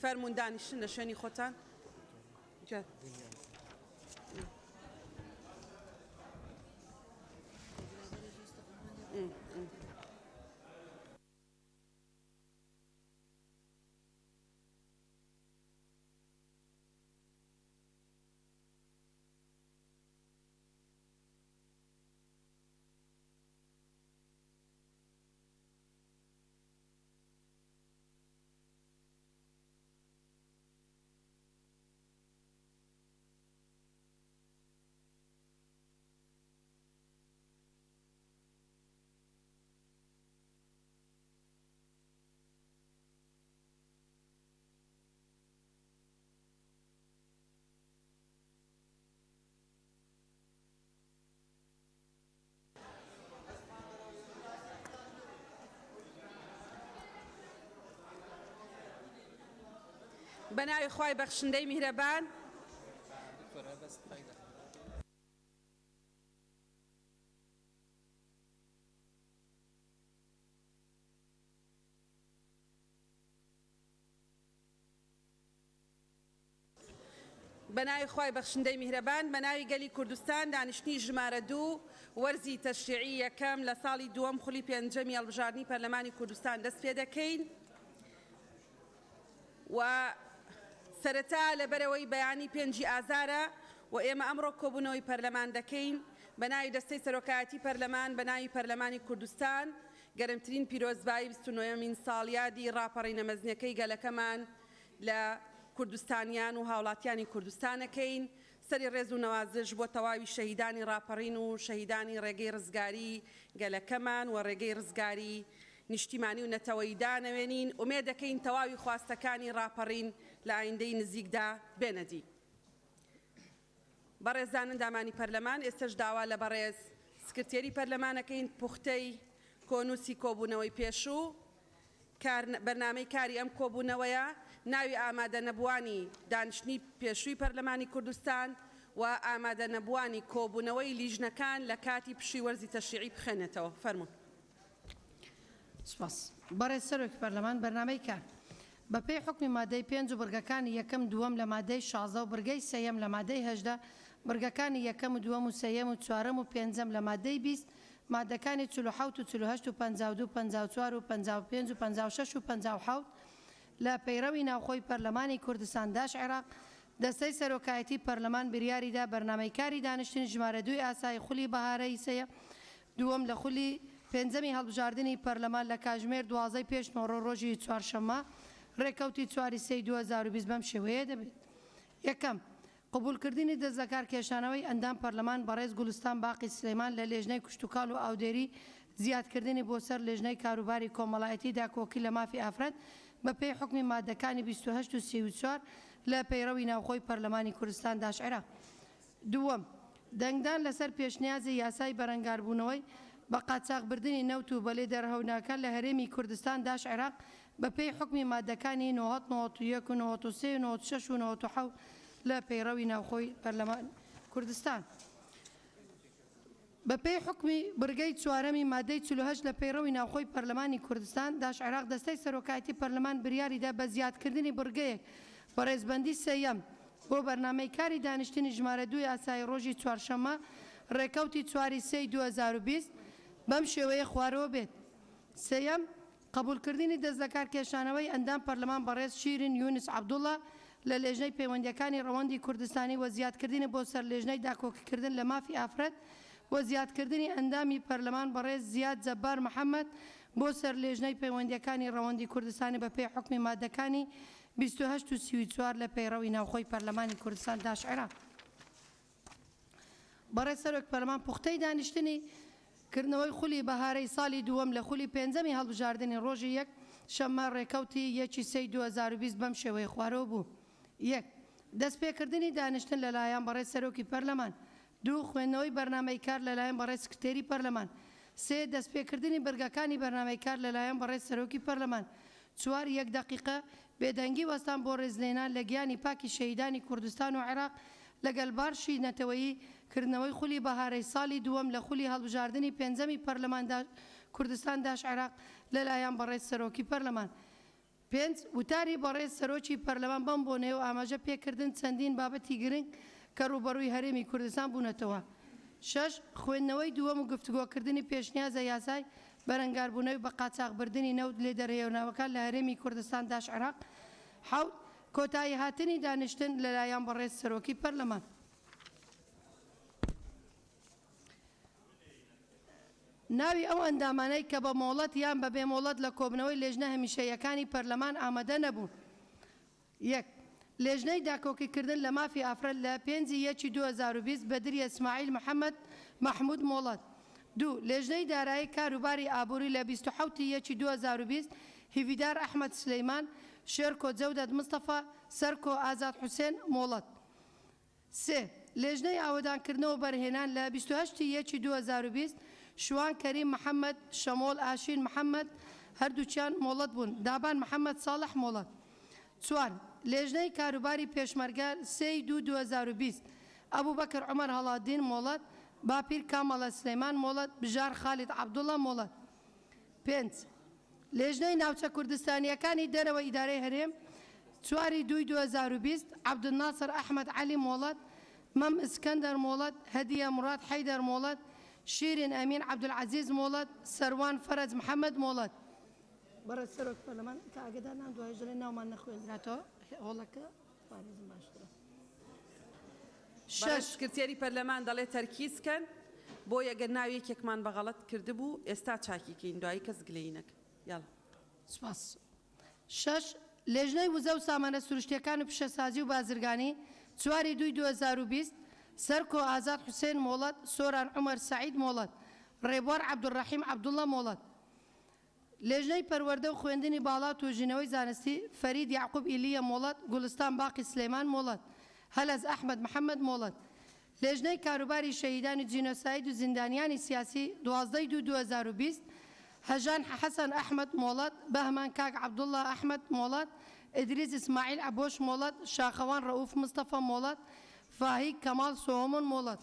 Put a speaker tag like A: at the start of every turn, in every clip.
A: فەرموون دانیشتن لە شوێنی خۆتان. بەناوی خوای بەخشندەی میهرەبان بەناوی خوای بەخشندەی میهرەبان بەناوی گەلی کوردستان دانیشتنی ژمارە 2 وەرزی تەشریعی یەکەم لە ساڵی دووەم خولی پێنجەمی هەڵبژاردننی پەرلەمانی کوردستان دەست پێ دەکەین و سەرەتا لەبەرەوەی بەیانی 5 ئازارە و ئێمە ئەمڕۆ کۆبوونەوەی پەرلەمان دەکەین بەناوی دەستەی سەرۆکایەتی پەرلەمان بەناوی پەرلەمانی کوردستان گەرمترین پیرۆزبایی 29مین ساڵیادی ڕاپەڕینە مەزنیەکەی گەلەکەمان لە کوردستانیان و هاوڵاتیانی کوردستانەکەین سەری ڕێز و نەوازش بۆ تەواوی شەهیدانی ڕاپەڕین و شەهیدانی ڕێگەی ڕزگاری گەلەکەمان و ڕێگەی ڕزگاری نیشتیمانی و نەتەوەی دانەوێنین ئومێد دەکەین تەواوی خواستەکانی ڕاپەڕین لە ئایندەی نزیکدا بێنەدی. بەڕێزان ئەندامانی پەرلەمان ئێستش داوا لە بەڕێز سکرتێری پەرلەمانەکەین پوختەی کۆنووسی کۆبوونەوەی پێشوو بەرنامەی کاری ئەم کۆبوونەوەیە ناوی ئامادە نەبووانی دانیشتنی پێشووی پەرلەمانی کوردستان و ئامادە نەبووانی کۆبوونەوەی لیژنەکان لە کاتی پشی وەرزی تەشریعی بخێنێتەوە. فەرموون.
B: سپاس. بەڕێز سەرۆکی پەرلەمان بەرنامەی کار بەپێی حکمی مادەی 5 و بڕگەکانی یەکەم دووەم لە مادەی 16 و بڕگەی سەیەم لە مادەی 18 بڕگەکانی یەکەم و دووەم و سەیەم و چوارەم و پێنجەم لە مادەی 20 مادەکانی 47 و 48 و 52 54 و 55 و 56 و 57 لە پەیڕەوی ناوخۆی پەرلەمانی کوردستان داش عێراق دەستەی سەرۆکایەتی پەرلەمان بریاریدا بەرنامەی کاری دانیشتنی ژمارە 2 ئاسایی خولی بەهارەی سەیە دووەم لە خولی پێنجەمی هەڵبژاردننی پەرلەمان لە کاتژمێر 12 پێش نۆڕۆ ڕۆژی چوارشەممە ڕێکەوتی 4 سی 2020 بەم شێوەیە دەبێت. یەکەم قبولکردنی دەستەکار کێشانەوەی ئەندام پەرلەمان بەڕێز گوڵستان باقی سلەیمان لە لێژنەی کوشتتوکاڵ و ئاودێری زیادکردنی بۆ سەر لێژنەی کاروباری کۆمەڵایەتی داکۆکی لە مافی ئافرەت بەپێی حکمی مادەکانی 28 و 34 لە پەیڕەوی ناوخۆی پەرلەمانی کوردستان داش عێراق. دووەم دەنگدان لەسەر پێشنیازی یاسای بەرەنگاربوونەوەی بە قاچاقبردننی نەوت و بەلێ دەرهەوناکان لە هەرێمی کوردستان داش عێراق بەپێی حکمی مادەکانی 91 و 93 و 96 و 97 لە پەیڕەوی ناوخۆی پەرلەمان کوردستان. بەپێی حکمی بڕگەی چوارەمی مادەی 48 لە پەیڕەوی ناوخۆی پەرلەمانی کوردستان داش عێراق دەستەی سەرۆکایەتی پەرلەمان بریاریدا بە زیادکردنی بڕگەیەک بەڕێزبەندی سەیەم بۆ بەرنامەی کاری دانیشتنی ژمارە 2 ئاسایی ڕۆژی چوارشەممە ڕێکەوتی 4 سی 2020 بەم شێوەیە خوارەوە بێت. سەیەم قبولکردنی دەستەکار کێشانەوەی ئەندام پەرلەمان بەڕێز شیرین یونس عەبدوڵڵا لە لێژنەی پەیوەندیەکانی ڕەوەندی کوردستانی و زیادکردنی بۆ سەر لێژنەی داکۆکیکردن لە مافی ئافرەت و زیادکردنی ئەندامی پەرلەمان بەڕێز زیاد جەبار محەممەد بۆ سەر لێژنەی پەیوەندیەکانی ڕەوەندی کوردستانی بەپێی حکمی مادەکانی 28 و 34 لە پەیڕەوی ناوخۆی پەرلەمانی کوردستان داش عێراق. بەڕێز سەرۆک پەرلەمان پوختەی دانیشتنی کردنەوەی خولی بەهارەی ساڵی دووەم لە خولی پێنجەمی هەڵبژاردننی ڕۆژی یەک شەممە ڕێکەوتی 1 سی 2020 بەم شێوەیە خوارەوە بوو. یەک دەستپێکردنی دانیشتن لەلایەن بەڕێز سەرۆکی پەرلەمان. دوو خوێندنەوەی بەرنامەی کار لەلایەن بەڕێز سکرتێری پەرلەمان. سێ دەستپێکردنی بەرگەکانی بەرنامەی کار لەلایەن بەڕێز سەرۆکی پەرلەمان. چوار 1 دقیقە بێدەنگی وەستان بۆ ڕێزلێنان لە گیانی پاکی شەهیدانی کوردستان و عێراق لەگەڵ بارشی نەتەوەیی کردنەوەی خولی بەهارەی ساڵی دووەم لە خولی هەڵبژاردننی پێنجەمی پەرلەمان کوردستان داش عێراق لەلایەن بەڕێز سەرۆکی پەرلەمان. 5 وتاری بەڕێز سەرۆکی پەرلەمان بەم بۆ نێو ئاماژە پێکردن چەندین بابەتی گرنگ کە ڕوبەڕووی هەرێمی کوردستان بوونەتەوە. 6 خوێندنەوەی دووەم و گفتوگۆکردنی پێشنیازە یاسای بەرەنگاربوونەوەی بە قاچاقبردنی نەوت لێ دەرهێناوەکان لە هەرێمی کوردستان داش عێراق. 7 کۆتایی هاتنی دانیشتن لەلایەن بەڕێز سەرۆکی پەرلەمان. ناوی ئەو ئەندامانەی کە بە مۆڵەت یان بە بێمۆڵەت لە کۆبنەوەی لێژنە هەمیشەیەکانی پەرلەمان ئامادە نەبوون. 1 لێژنەی داکۆکیکردن لە مافی ئافرەت لە 5/1/2020 بەدری ئیسماعیل محەممەد محمود مۆڵەت. 2 لێژنەی دارایی کاروباری ئابووری لە 27/1/2020 هیڤیدار ئەحمەد سلەیمان شێرکۆ جەودەت مستەفا سەرکۆ ئازاد حوسێن مۆڵەت. 3 لێژنەی ئاوەدانکردنەوە بەرهێنان لە 28/1/2020 شوان کەریم محەممەد شەمۆڵ ئاشین محەممەد هەردووچیان مۆڵەت بوون. دابان محەممەد ساڵح مۆڵەت. 4 لێژنەی کاروباری پێشمەرگە 3/2/2020 ئەبوو بەکر عومەر هەڵادین مۆڵەت باپیر کامەڵە سلەیمان مۆڵەت بژار خالید عەبدوڵڵا مۆڵەت. 5 لێژنەی ناوچە کوردستانیەکانی دەرەوە ئیدارەی هەرێم 4/2/2020 عەبدولناسر ئەحمەد عەلی مۆڵەت مەم ئسکەندەر مۆڵەت هەدیە موراد حەیدەر مۆڵەت شیرین ئەمین عەبدولعەزیز مۆڵەت سەروان فەرەج محەممەد مۆڵەت. بەڕێز سەرۆک پەرلەمان کە ئاگدار نان دوای ژەڵێ ناومان نەخوێنراتەوە هۆڵەکە پارێزم باشترە.
A: 6 سکرتێری پەرلەمان دەڵێ تەرکیزکەن بۆ ئەگەر ناوی یەکێکمان بەغەڵەت کردبوو ئێستا چاکیکەین دوایی کەس گلەیینەکە. یاڵ
B: سپاس. 6 لێژنەی وزە و سامانە سروشتیەکان و پیشەسازی و بازرگانی 4/2/2020 سەرکۆ ئازاد حوسێن مۆڵەت سۆران عومەر سەعید مۆڵەت ڕێبوار عەبدوڕەحیم عەبدوڵڵا مۆڵەت. لێژنەی پەروەردە و خوێندنی باڵا و توێژینەوەی زانستی فەرید یعقوب ئیلیە مۆڵەت گوڵستان باقی سلەیمان مۆڵەت هەلەز ئەحمەد محەممەد مۆڵەت. لێژنەی کاروباری شەهیدانی جینۆساید و زیندانیانی سیاسی 12/2/2020 هەژان حەسەن ئەحمەد مۆڵەت بەهمان کاک عەبدوڵڵا ئەحمەد مۆڵەت ئیدریس ئیسماعیل عەبۆش مۆڵەت شاخەوان ڕەئوف مستەفا مۆڵەت فاهی کەماڵ سۆمون مۆڵەت.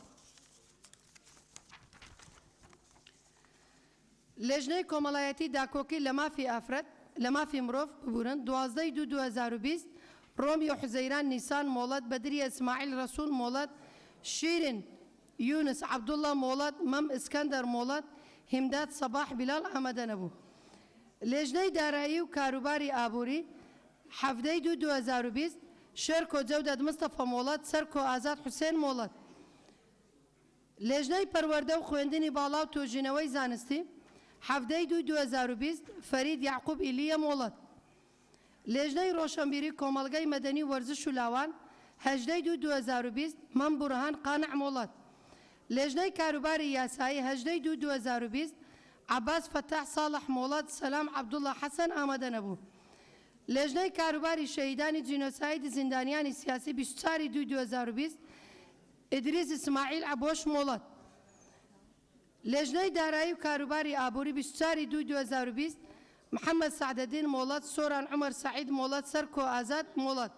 B: لێژنەی کۆمەڵایەتی داکۆکی لە مافی ئافرەت لە مافی مرۆڤ ببورن 12/2/2020 ڕۆمیۆ حوزەیران نیسان مۆڵەت بەدری ئیسماعیل ڕەسوول مۆڵەت شیرین یونس عەبدوڵڵا مۆڵەت مەم ئسکەندەر مۆڵەت هیمداد سەباح بیلال ئامادە نەبوو. لێژنەی دارایی و کاروباری ئابووری 7/2/2020 شێرکۆ جەودەت مستەفا مۆڵەت سەرکۆ ئازاد حوسێن مۆڵەت. لێژنەی پەروەردە و خوێندنی باڵا و تۆژینەوەی زانستی 7/2/2020 فەرید یعقوب ئیلیە مۆڵەت. لێژنەی ڕۆشنبیری کۆمەڵگەی مەدەنی وەرزش و لاوان 8/2/2020 مەم بورهان قانع مۆڵەت. لێژنەی کاروباری یاسایی 8/2/2020 عەباس فەتاح ساڵح مۆڵەت سەلام عەبدوڵڵا حەسەن ئامادە نەبوو. لێژنەی کاروباری شەهیدانی جینۆساید زیندانیانی سیاسی 24/2/2020 ئیدریس ئیسماعیل عەبۆش مۆڵەت. لێژنەی دارایی و کاروباری ئابووری 24/2/2020 محەممەد سەعدەدین مۆڵەت سۆران عومەر سەعید مۆڵەت سەرکۆ ئازاد مۆڵەت.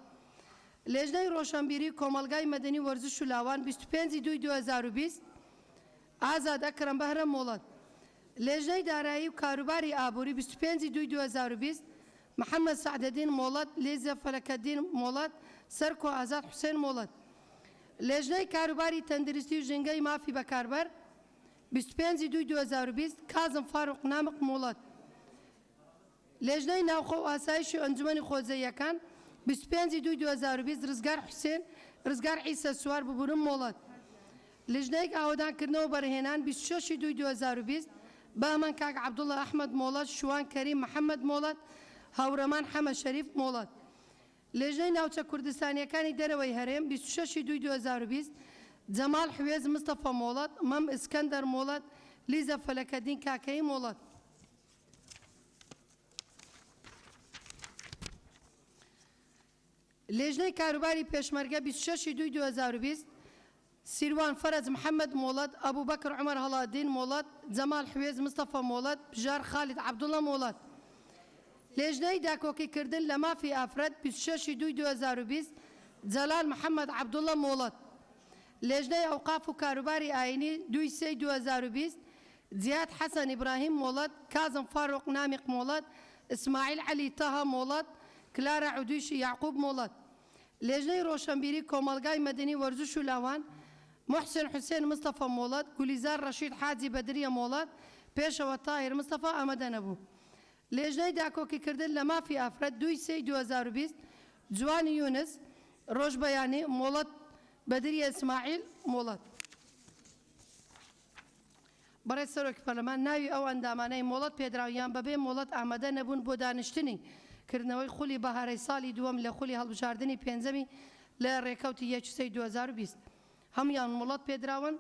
B: لێژنەی ڕۆشنبیری کۆمەڵگای مەدەنی وەرزش و لاوان 25/2/2020 ئازاد ئەکرەم بەهرەم مۆڵەت. لێژنەی دارایی و کاروباری ئابووری 25/2/2020 محەممەد سەعدەدین مۆڵەت لێزە فەلەکەدین مۆڵەت سەرکۆ ئازاد حوسێن مۆڵەت. لێژنەی کاروباری تەندروستی و ژینگەی مافی بەکاربەر 25/2/2020 کازم فاروق نامق مۆڵەت. لێژنەی ناوخۆ و ئاسایش و ئەنجومەنی خۆزەییەکان 25/2/2020 ڕزگار حوسێن ڕزگار عیسە سوار ببوورن مۆڵەت. لێژنەیەک ئاوەدانکردنەوە بەرهێنان 26/2/2020 بەهمان کاک عەبدوڵڵا ئەحمەد مۆڵەت شوان کەریم محەممەد مۆڵەت هەورەمان حەمە شەریف مۆڵەت. لێژنەی ناوچە کوردستانیەکانی دەرەوەی هەرێم 26/2/2020 جەمال حوێز مستەفا مۆڵەت مەم ئسکەندەر مۆڵەت لیزە فەلەکەدین کاکەی مۆڵەت. لێژنەی کاروباری پێشمەرگە 26/2/2020 سیروان فەرەج محەممەد مۆڵەت ئەبوو بەکر عومەر هەڵادین مۆڵەت جەمال حوێز مستەفا مۆڵەت بژار خالید عەبدوڵڵا مۆڵەت. لێژنەی داکۆکیکردن لە مافی ئافرەت 26/2/2020 جەلال محەممەد عەبدوڵڵا مۆڵەت. لێژنەی ئەوقاف و کاروباری ئاینی 2/3/2020 جیاد حەسەن ئیبراهیم مۆڵەت کازم فاروق نامق مۆڵەت ئیسماعیل عەلی تەها مۆڵەت کلارە عودویشی یعقوب مۆڵەت لێژنەی ڕۆشنبیری کۆمەلگای مەدەنی وەرزش و لاوان محسن حوسێن مستەفا مۆڵەت گولیزار ڕەشید حاجی بەدریە مۆڵەت پێشەوە تاهیر مستەفا ئامادە نەبوو لێژنەی داکۆکیکردن لە مافی ئافرەت 2/3/2020 جوانی یونس ڕۆژبەیانی مۆڵەت بەدریە ئیسماعیل مۆڵەت بەڕێز سەرۆکی پەرلەمان ناوی ئەو ئەندامانەی مۆڵەت پێدراویان بەبێ مۆڵەت ئامادە نەبوون بۆ دانیشتنی کردنەوەی خولی بەهارەی ساڵی دووەم لە خولی هەڵبژاردننی پێنجەمی لە ڕێکەوتی 1/3/2020 هەمویان مۆڵەت پێدراون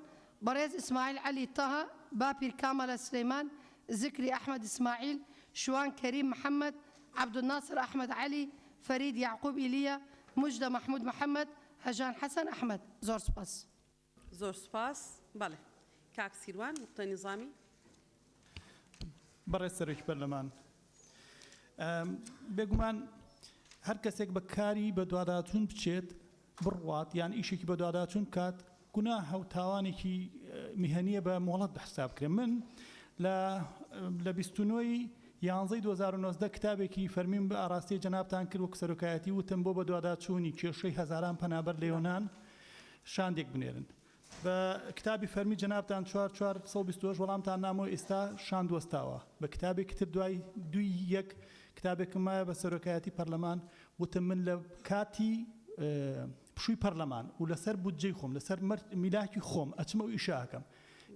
B: بەڕێز ئیسماعیل عەلی تەها باپیر کامەلە سلەیمان زکری ئەحمەد ئیسماعیل شوان کەریم محەممەد عەبدولناسر ئەحمەد عەلی فەرید یعقوب ئیلیە مژدە محمود محەممەد هەژان حەسەن ئەحمەد زۆر سپاس
A: زۆر سپاس بەڵێ کاک سیروان نقطەی نظامی
C: بەڕێز سەرۆکی پەرلەمان بێگومان هەر کەسێک بە کاری بە دواداچوون بچێت بڕوات یان ئیشێکی بە دواداچوون کات گوناهە و تاوانێکی میهەنیە بە مۆڵەت بەحساب کرێ من لە 29 یانزەی 2019 کتابێکی فەرمیم بە ئاراستی جەنابتان کرد وەک سەرۆکایەتی وتم بۆ بە دواداچوونی کێشەی هەزاران پەنابەر لە یۆنان شاندێک بنێرن بە کتابی فەرمی جەنابتان 4/422 وەڵامتان نامەوە ئێستا شان دۆستاوە بە کتابێکی تر دوای 2/1 کتابێکم وایە بە سەرۆکایەتی پەرلەمان وتم من لە کاتی پشووی پەرلەمان و لەسەر بودجەی خۆم لەسەر میلاکی خۆم ئەچمە و ئیشاکەم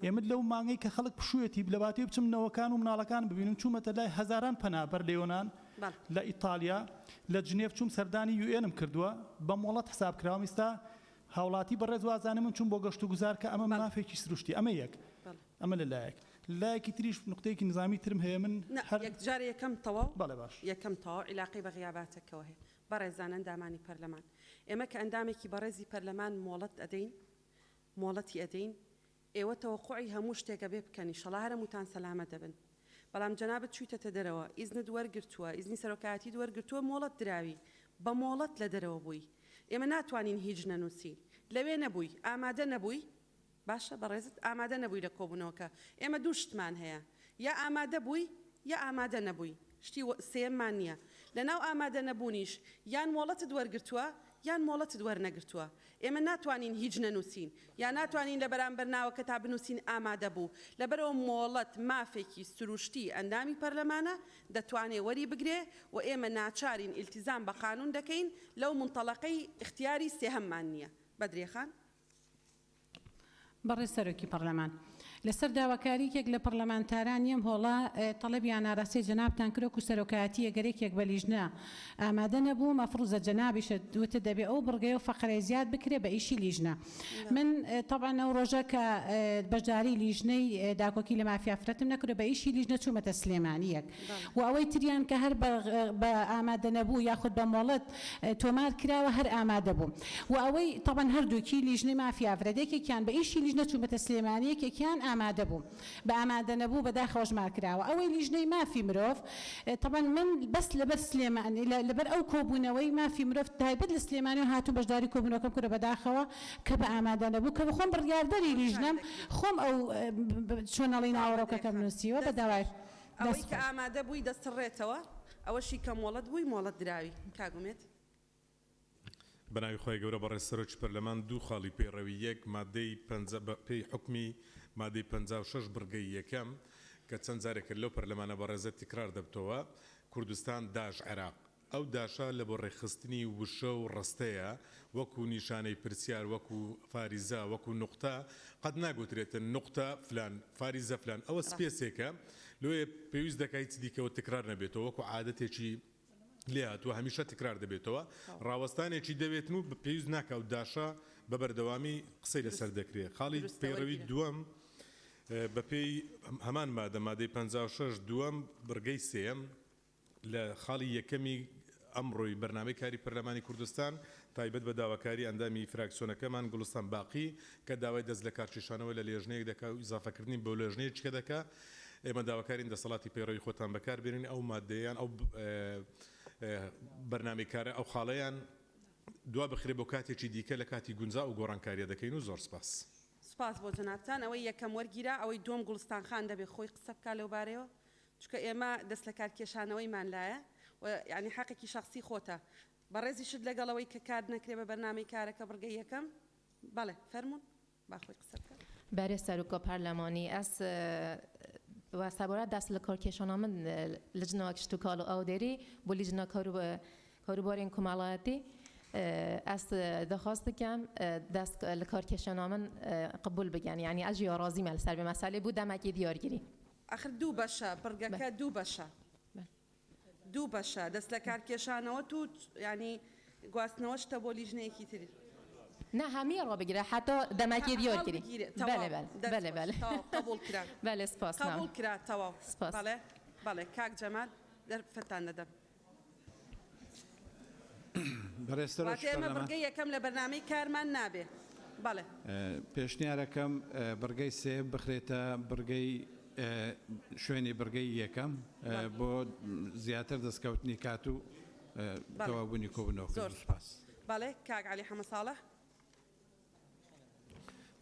C: ئێمە لەو مانگەی کە خەڵک پشوویەتی لەباتێ بچم نەوەکان و مناڵەکان ببینن چوومەتە لای هەزاران پەنابەر لە یۆنان لە ئیتالیا لە جنێڤ چوم سەردانی UN کردووە بە مۆڵەت حساب کراوە ئێستا هاوڵاتی بەڕێز وازانە من چوون بۆ گەشت و گوزار کە ئەمە مافێکی سروشتی ئەمە یەک ئەمە لەلایەک لایەکی تریش نقطەیەکی نظامی ترم هەیە من
A: یەکجار یەکەم تەواو
C: بەڵێ باش
A: یەکەم تەواو عیلاقی بە غیاباتەکەوە هەیە بەڕێزان ئەندامانی پەرلەمان ئێمە کە ئەندامێکی بەڕێزی پەرلەمان مۆڵەت ئەدەین مۆڵەتی ئەدەین ئێوە تەوەقوعی هەموو شتێکە بێ بکەنی شەڵا هەرموتان سەلامە دەبن بەڵام جەنابەت چوویتەتە دەرەوە ئیزنت وەرگرتووە ئیزنی سەرۆکایەتی وەرگرتووە مۆڵەت دراوی بە مۆڵەت لە دەرەوە بووی ئێمە ناتوانین هیچ نەنووسین لەوێ نەبووی ئامادە نەبووی باشە بەڕێزت ئامادە نەبووی لە کۆبوونەوەکە ئێمە دوو شتمان هەیە یا ئامادە بووی یا ئامادە نەبووی شتی سێممان نییە لەناو ئامادە نەبوونیش یان مۆڵەتت وەرگرتووە یان مۆڵەتت وەرنەگرتووە ئێمە ناتوانین هیچ نەنووسین یا ناتوانین لە بەرامبەر ناوەکە تا بنووسین ئامادە بوو لەبەرەوە مۆڵەت مافێکی سروشتی ئەندامی پەرلەمانە دەتوانێت وەری بگرێ و ئێمە ناچارین ئیلتیزام بە قانون دەکەین لەو منتەڵەقەی اختیاری سێهەممان نییە بەدرێخان
D: بەڕێز سەرۆکی پەرلەمان لەسەر داواکاریەک لە پەرلەمانتاران نیم هۆڵا تەڵەبیان ئاراستەی جەنابتان کرۆک و سەرۆکایەتی ئەگەرێکێک بە لیژنە ئامادە نەبوو مەفروزە جەنابیشە دوتە دەبێ ئەو بڕگەی و فەقەرەی زیاد بکرێ بە ئیشی لیژنە من طبعا ئەو ڕۆژە کە بەشداری لیژنەی داکۆکی لە مافیافرەتم نەکرێ بە ئیشی لیژنە چوومەتە سلێمانیەک و ئەوەی تریان کە هەر بە ئامادە نەبوو یاخود بە مۆڵەت تۆمار کراوە هەر ئامادە بوو و ئەوەی طبعا هەردووکی لیژنەی مافیافرەتێکێکیان بە ئیشی لیژنە چوومەتە سلێمانیەکێکیان ئامادە بوو بە ئامادە نەبوو بەداخەوە ژمار کراوە ئەوەی لیژنەی مافی مرۆڤ طبعا من بەس لەبەر سلێمانی لەبەر ئەو کۆبوونەوەی مافی مرۆڤ تایبەت لە سلێمانی و هاتوو بەشداری کۆبوونەکەم کورە بەداخەوە کە بە ئامادە نەبوو کە بخۆم بڕیاردەری لیژنەم خۆم ئەو چۆنەڵی ناوەڕۆکەکەم نووسیوە بە داوای
A: ئەوەی کە ئامادە بووی دەستڕێتەوە ئەوەشی کە مۆڵەت بووی مۆڵەت دراوی کاگومێت
E: بەناوی خۆی گەورە بەڕێز سەرۆکی پەرلەمان دوو خاڵی پێڕەوی یەک مادەی پێی حکمی مادەی 56 بڕگەی یەکەم کە چەند جارێک لەو پەرلەمانە بەڕێزە تکرار دەبتەوە کوردستان داش عێراق ئەو داشا لە بۆ ڕێخستنی وشە و ڕستەیە وەکو نیشانەی پرسیار وەکو فاریزە وەکو نقطە قەت ناگوترێتن نقطە فلان فاریزە فلان ئەوە سپێسێکە لێ پێویست دەکایت دیکەوە تکرار نەبێتەوە وەکو عادەتێکی لێ هاتووە هەمیشە تکرار دەبێتەوە ڕاوەستانێکی دەبێتن و پێویست ناکەوت داشا بە بەردەوامی قسەی لەسەر دەکرێت خاڵی پەیڕەوی دووەم بە پێی هەمان مادەی 56 دووەم بڕگەی سێم لە خاڵی یەکەمی ئەمڕۆی بەرنامەی کاری پەرلەمانی کوردستان تایبەت بە داواکاری ئەندامی فراکسیۆنەکەمان گوڵستان باقی کە داوای دەست لە کارچێشانەوە لە لێژنەیەک دەکات و ئیزافەکردنی بۆ لێژنەیە چکە دەکات ئێمە داواکارین دەسەڵاتی پەیڕەوی خۆتان بەکاربێنین ئەو مادەیان ئەو بەرنامەی کارە ئەو خاڵەیان دوا بخرێ بۆ کاتێکی دیکە لە کاتی گونجا و گۆڕانکاریە دەکەین و زۆر سپاس
A: سپاس بۆ جەنابتان ئەوەی یەکەم وەرگیرا ئەوەی دوم گوڵستان خان دەبێت خۆی قسە بکات لەو بارەوە چکە ئێمە دەست لە کارکێشانەوەیمان لایە ويعني حقێکی شخصی خۆتە بەڕێزی شت لەگەڵەوەی کە کار نەکرێ بە بەرنامەی کارەکە بڕگەی یەکەم بەڵێ فەرمونون باخۆی قسە بکە.
F: برای سروکا پارلمانی از و سبارت دست لکار کشانم لجنا کشتو کالو او داری با لجنا کاروبارین کمالاتی از درخواست کم دست لکار کشانم قبول بگن یعنی از جا راضی مال سر به مسئله بودم اگه دیارگیری
A: آخر دوو بەشە بڕگەکە دوو بەشە دوو بەشە دەست لە کارکێشانەوە تو ینی گواستنەوەشتە بۆ لیژنەیەکی تری
F: نه همه را بگیره حتی دمکی دیارگیری بله بله بله بله
A: قبول کرا
F: بله سپاس
A: قبول کرا تەواو
F: سپاس.
A: بەڵێ بەڵێ کاک جەمال دەرفەتان دەدەم واتە ئێمە بڕگەی یەکەم لە بەرنامەی کارمان نابێ بەڵێ
G: پێشنیارەکەم بڕگەی سێ بخرێتە بڕگەی شوێنی بڕگەی یەکەم بۆ زیاتر دەستکەوتنی کات و تەوابوونی کۆبوونەوە
A: زۆر سپاس بەڵێ کاک عەلی حەمە ساڵح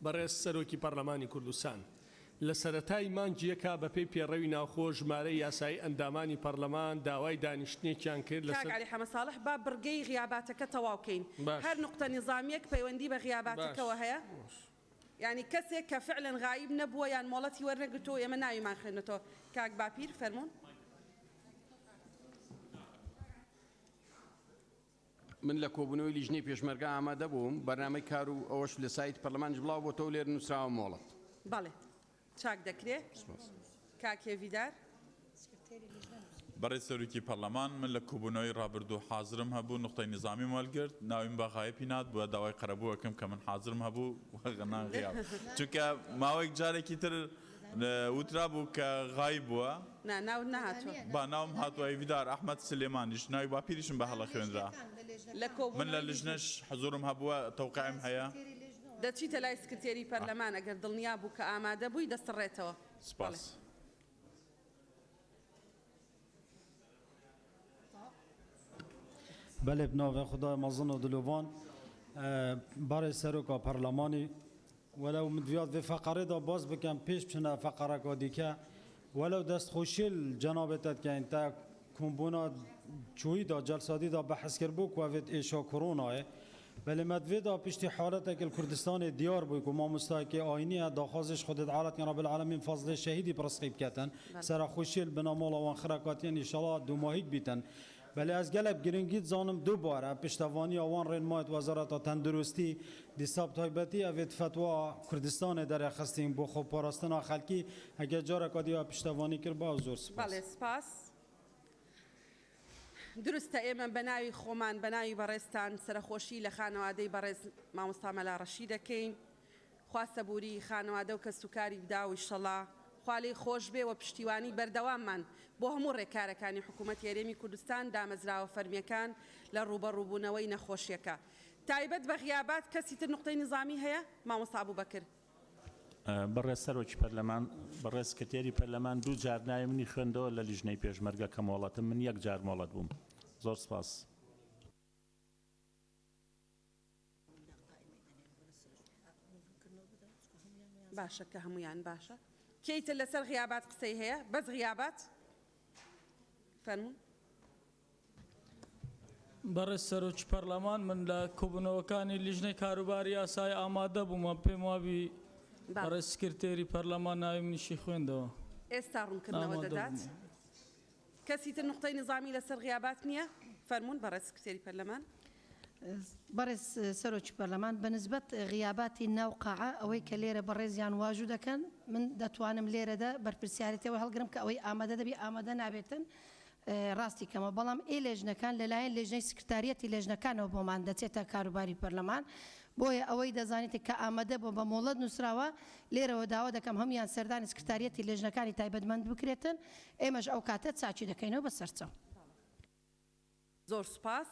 H: بەڕێز سەرۆکی پەرلەمانی کوردستان لە سەرەتای مانجیەکە بە پێی پێڕەوی ناوخۆ ژمارەی یاسایی ئەندامانی پەرلەمان داوای دانیشتنێکیان کرد
A: کاک عەلی حەمە ساڵح با بڕگەی غیاباتەکە تەواوکەین هەر نقطە نیزامیەک پەیوەندی بە غیاباتەکەەوە هەیە یعنی کەسێک کە فعلا غایب نەبووە یان مۆڵەتی وەرنەگرتۆ ئێمە ناویمان خوێنێتەوە کاک باپیر فەرموون
I: من لە کۆبوونەوەی لیژنەی پێشمەرگە ئامادە بووم بەرنامەی کار و ئەوەش لە سایت پەرلەمانش بڵاو بۆ تۆ لێر نووسراوە مۆڵەت
A: بەڵێ چاک دەکرێت کاک هێویدار
J: بەڕێز سەرۆکی پەرلەمان من لە کۆبوونەوەی ڕابردوو حازرم هەبوو نقطەی نظامی وەرگرت ناویم بە غایەپی نات بووە داوای قەرەبووەکەم کە من حازرم هەبوو وەغەنان غیاب چونکە ماوەیەک جارێکی تر وترا بوو کە غایب بووە
A: ناو نهاتوە
J: با ناوم هاتووە هێویدار ئەحمەد سلێمانیش ناوی باپیریشم بە هەڵە خوێنرا من لە لیژنەش حزورم هەبووە تەوقعیم هەیە
A: دەچیتە لای سکرتێری پەرلەمان ئەگەر دڵنیا بوو کە ئامادە بووی دەستڕێتەوە
J: سپاس.
K: بله بناو خدای مزن و دلوان برای سروکا پارلمانی ولو مدویات و فقره دا باز بکن پیش بچنه فقره که دیگه ولو دست خوشیل جنابتت که انتا کمبونا چوی دا جلسادی دا بحث کر بو که وید ایشا کروناه بله مدوی دا پشتی حالت که کردستان دیار بوی که ما مستحقی آینی دا خوازش خودت عالت رب العالمین فضل شهیدی پرسقیب کتن سر خوشیل بنامال وان خرکاتین انشالله دو ماهیک بیتن بله از گلب گرنگیت زانم دوباره پشتوانی آوان رنمایت وزارت تندرستی دیساب تایبتی اوید فتوا کردستان در خستیم بو خوب پاراستنا خلکی اگه جاره کادی و پشتوانی کر با زور سپاس
A: بله سپاس درستە ئێمە بەناوی خۆمان بەناوی بەڕێستان سەرخۆشی لە خانەوادەی بەڕێز مامۆستا مەلا ڕەشید دەکەین خواستە بوری خانەوادە و کەس و کاری بداوی شەڵا خوالی خۆش بێ و پشتیوانی بەردەواممان بۆ هەموو ڕێکارەکانی حکوومەت یاریێمی کوردستان دامەزراوە فەرمیەکان لە ڕوبەڕووبوونەوەی نەخۆشیەکە تایبەت بە غیابات کەسی تر نقطەی نظامی هەیە مامۆستا ئەبوبەکر
L: بەڕێز سەرۆکی پەرلەمان بەڕێز سکرتێری پەرلەمان دوو جار ناوی منی خوێندەوە لە لیژنەی پێشمەرگە کە مۆڵەتم من یەک جار مۆڵەت بووم زۆر سپاس.
A: باشە کە هەمویان باشە کەیتر لەسەر غیابات قسەی هەیە بەس غیابات فەرموون
M: بەڕێز سەرۆکی پەرلەمان من لە کۆبوونەوەکانی لیژنەی کاروباری یاسای ئامادە بوومە پێم وابی بەڕێز سکرتێری پەرلەمان ناوی منیشی خوێندەوە
A: ئێستا ڕوونکردنەوە دەدات کەسی تر نقطەی نظامی لەسەر غیابات نییە فەرموون بەڕێز سکرتێری پەرلەمان
B: بەڕێز سەرۆکی پەرلەمان بەنسبەت غیاباتی ناو قاعە ئەوەی کە لێرە بەڕێزیان واژوو دەکەن من دەتوانم لێرەدا بەرپرسیارەتەوە هەڵگرم کە ئەوەی ئامادە دەبی ئامادە نابێتن ڕاستی کەمە بەڵام لێژنەکان لەلایەن لێژنەی سکرتاریەتی لێژنەکانەوە بۆمان دەچێتە کاروباری پەرلەمان بۆیە ئەوەی دەزانێت کە ئامادە بۆ بە مۆڵەت نووسراوە لێرەوە داوا دەکەم هەمویان سەردانی سکرتاریەتی لێژنەکانی تایبەتمەند بکرێتن ئێمەش ئەو کاتە چاچی دەکەینەوە بەسەرچەو
A: زۆر سوپاس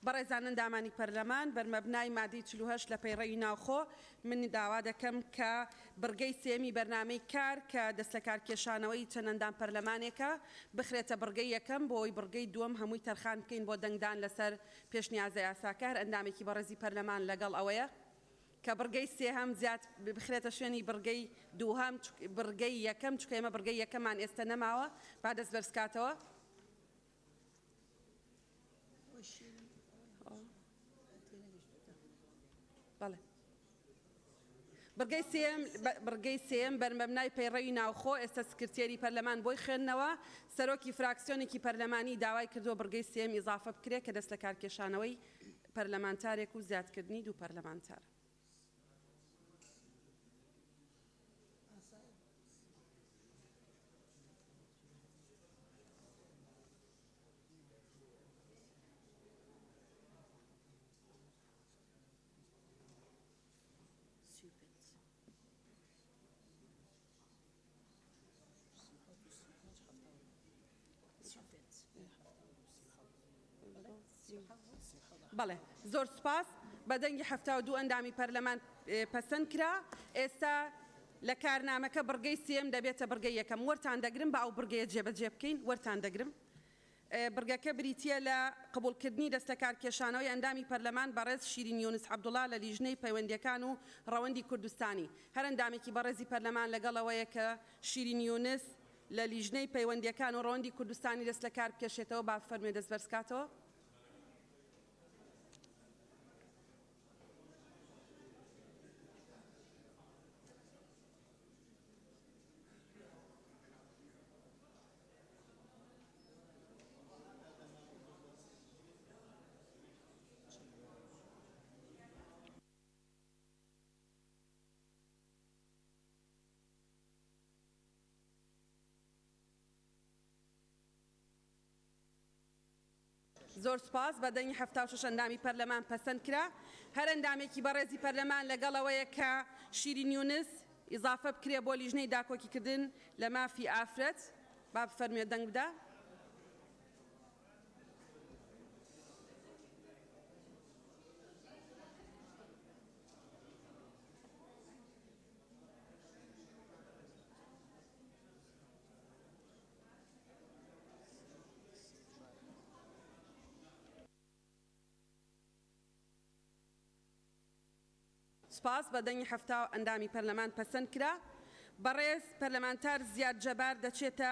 A: بەڕێزانن دامانی پەرلەمان بەرمەبنای مادەی 48 لە پەیڕەوی ناوخۆ من داوا دەکەم کە بڕگەی سێمی بەرنامەی کار کە دەست لە کارکێشانەوەی چەندەندان پەرلەمانێکە بخرێتە بڕگەی یەکەم بۆی بڕگەی دووەم هەمووی تەرخان بکەین بۆ دەنگدان لەسەر پێشنیازە یاساکار ئەندامێکی بەڕێزی پەرلەمان لەگەڵ ئەوەیە کە بڕگەی سێهەم زیاد بخرێتە شوێنی بڕگەی دووهەم بڕگەی یەکەم چکە ئێمە بڕگەی یەکەمان ئێستا نەماوە با دەست بەرزکاتەوە بەڵێ بڕگەی سێم بەرمەبنای پەیڕەوی ناوخۆ ئێستا سکرتێری پەرلەمان بۆی خوێندنەوە سەرۆکی فراکسیۆنێکی پەرلەمانی داوای کردووە بڕگەی سێم ئیزافە بکرێت کە دەست لە کارکێشانەوەی پەرلەمانتارێک و زیادکردنی دوو پەرلەمانتار. بەڵێ زۆر سپاس بە دەنگی 72 ئەندامی پەرلەمان پەسەند کرا ئێستا لە کارنامەکە بڕگەی سێم دەبێتە بڕگەی یەکەم وەرتان دەگرم بە ئەو بڕگەیە جێبەجێ بکەین وەرتان دەگرم بڕگەکە بریتیە لە قبولکردنی دەستە کارکێشانەوەی ئەندامی پەرلەمان بەڕێز شیرین یونس عەبدوڵڵا لە لیژنەی پەیوەندیەکان و ڕەوەندی کوردستانی هەر ئەندامێکی بەڕێزی پەرلەمان لەگەڵەوەیە کە شیرین یونس لە لیژنەی پەیوەندیەکان و ڕەوەندی کوردستانی دەست لە کار بکێشێتەوە با فەرمێ دەست بەرزکاتەوە. زۆر سپاس بە دەنگی 76 ئەندامی پەرلەمان پەسەند کرا هەر ئەندامێکی بەڕێزی پەرلەمان لەگەڵەوەیە کە شیرین یونس ئیزافە بکرێ بۆ لیژنەی داکۆکیکردن لە مافی ئافرەت با بفەرمێ دەنگ بدە. سپاس بە دەنگی 70 ئەندامی پەرلەمان پەسەند کرا بەڕێز پەرلەمانتار زیاد جەبار دەچێتە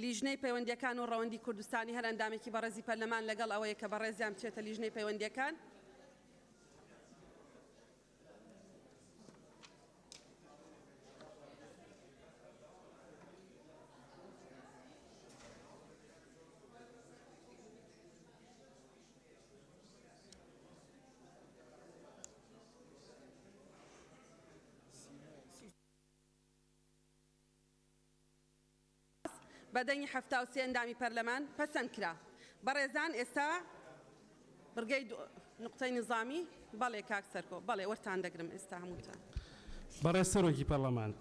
A: لیژنەی پەیوەندیەکان و ڕەوەندی کوردستانی هەر ئەندامێکی بەڕێزی پەرلەمان لەگەڵ ئەوەیە کە بەڕێزیان بچێتە لیژنەی پەیوەندیەکان. بە دەنگی 73 ئەندامی پەرلەمان پەسەند کرا بەڕێزان ئێستا بڕگەی نقطەی نظامی بەڵێ کاک سەرکۆ بەڵێ وەرتان دەگرم ئێستا هەمووتان.
N: بەڕێز سەرۆکی پەرلەمان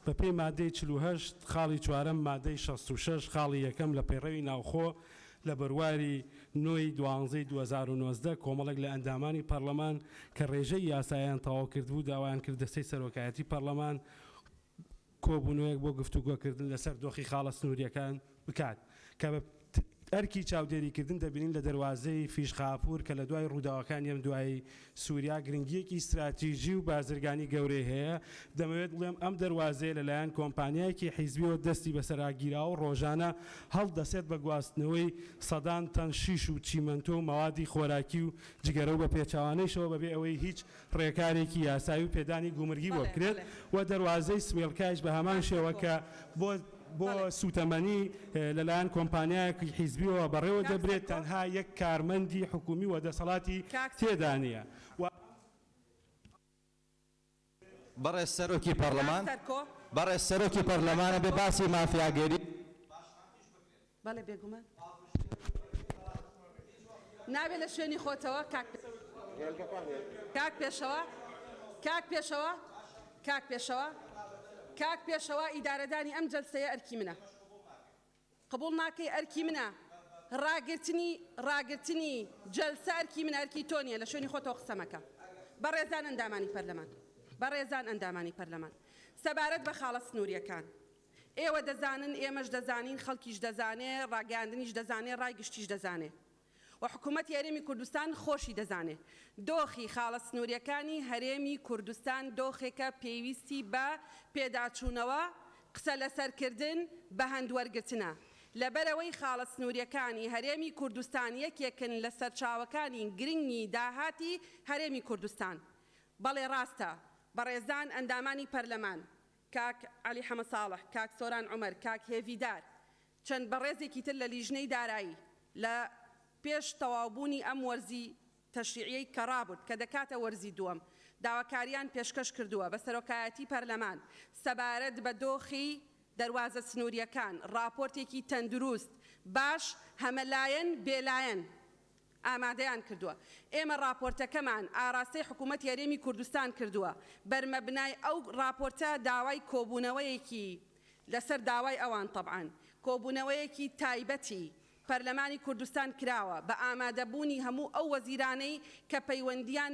N: بە پێی مادەی 48 خاڵی چوارەم مادەی 66 خاڵی یەکەم لە پەیڕەوی ناوخۆ لە بڕواری 9/12/2019 کۆمەڵێک لە ئەندامانی پەرلەمان کە ڕێژەی یاساییان تەواو کردبوو داوایان کرد دەستەی سەرۆکایەتی پەرلەمان کۆبوونەوەیەک بۆ گفتوگۆکردن لەسەر دۆخی خاڵە سنووریەکان بکات کە بە ئەرکی چاودێریکردن دەبینین لە دەواازەی فیشخاپور کە لە دوای ڕووداوەکان یەم دوای سووریا گرنگیەکی استراتیژی و بازرگانی گەورەی هەیە دەمەوێت بڵێم ئەم دەواازەیە لەلایەن کۆمپانیایەکی حیزبیەوە دەستی بەسەراگیرا و ڕۆژانە هەڵدەسێت بە گواستنەوەی سەدان تەن شیش و چیمەنتۆ و مەوادی خۆراکی و جگەرە و بە پێچەوانەیشەوە بەبێ ئەوەی هیچ ڕێکارێکی یاسایی و پێدانی گومرگی بۆ بکرێت و دەواازەی سمێڵکایش بە هەمان شێوە کە بۆ سوتەمەنی لەلایەن کۆمپانیایەکی حیزبیەوە بەڕێوە دەبرێت تەنها یەک کارمەندی حکومی و دەسەڵاتی تێدا نییە.
O: بەڕێز سەرۆکی پەرلەمان بەڕێز سەرۆکی پەرلەمانە بێ باسی مافیاگەری
A: بەڵێ بێگومان نابێت لە شوێنی خۆتەوە کاک پێشەوە ئیدارەدانی ئەم جەلسەیە ئەرکی منە قبول ناکەی ئەرکی منە ڕاگرتنی جەلسە ئەرکی منە ئەرکی تۆ نیە لە شوێنی خۆتەوە قسەمەکە. بەڕێزان ئەندامانی پەرلەمان سەبارەت بە خاڵە سنووریەکان ئێوە دەزانن ئێمەش دەزانین خەڵکیش دەزانێ ڕاگەاندنیش دەزانێ ڕای گشتیش دەزانێ و حکوومەتی هەرێمی کوردستان خۆشی دەزانێ دۆخی خاڵە سنووریەکانی هەرێمی کوردستان دۆخێکە پێویستی بە پێداچوونەوە قسە لەسەرکردن بە هەندوەرگرتنە لەبەرەوەی خاڵە سنووریەکانی هەرێمی کوردستان یەکێکن لە سەرچاوەکانی گرنگی داهاتی هەرێمی کوردستان. بەڵێ ڕاستە بەڕێزان ئەندامانی پەرلەمان کاک عەلی حەمە ساڵح، کاک سۆران عومەر، کاک هێڤیدار چەند بەڕێزێکی تر لە لیژنەی دارایی لە پێش تەواوبوونی ئەم وەرزی تەشریعیەی کە ڕابوت کە دەکاتە وەرزی دووەم داواکاریان پێشکەش کردووە بە سەرۆکایەتی پەرلەمان سەبارەت بە دۆخی دەواازە سنووریەکان راپۆرتێکی تەندروست باش هەمەلایەن بێلایەن ئامادەیان کردووە. ئێمە راپۆرتەکەمان ئاراستەی حکوومەتی هەرێمی کوردستان کردووە بەرمەبنای ئەو راپۆرتە داوای کۆبوونەوەیەکی لەسەر داوای ئەوان طبعاً کۆبوونەوەیەکی تایبەتی پەرلەمانی کوردستان کراوە بە ئامادەبوونی هەموو ئەو وەزیرانەی کە پەیوەندیان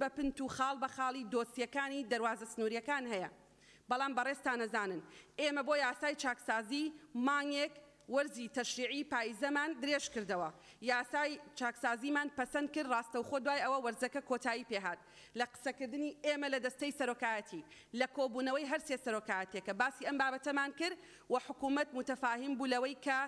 A: بە پنت و خاڵ بە خاڵی دۆسیەکانی دەواازە سنووریەکان هەیە. بەڵام بەڕێستان نەزانن ئێمە بۆ یاسای چاکسازی مانگێک وەرزی تەشریعی پاییزەمان درێژ کردەوە. یاسای چاکسازیمان پەسەند کرد ڕاستەوخۆ دوای ئەوە وەرزەکە کۆتایی پێهات لە قسەکردنی ئێمە لە دەستەی سەرۆکایەتی لە کۆبوونەوەی هەر سێ سەرۆکایەتێکە باسی ئەم بابەتەمان کرد و حکوومەت متەفاهیم بوو لەوەی کە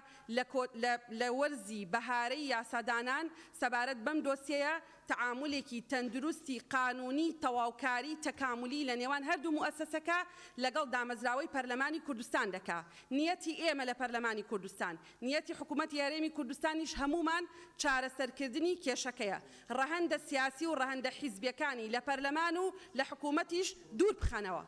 A: لە وەرزی بەهارەی یاسادانان سەبارەت بەم دۆسیەیە تعاملێکی تەندروستی قانونی تەواوکاری تەکاملی لە نێوان هەردوو موئەسسەسەکە لەگەڵ دامەزراوەی پەرلەمانی کوردستان دەکا. نیەتی ئێمە لە پەرلەمانی کوردستان نیەتی حکوومەتی هەرێمی کوردستانیش هەمومان چارەسەرکردنی کێشەکەیە. ڕەهەندە سیاسی و ڕەهەندە حیزبیەکانی لە پەرلەمان و لە حکوومەتیش دوور بخەنەوە.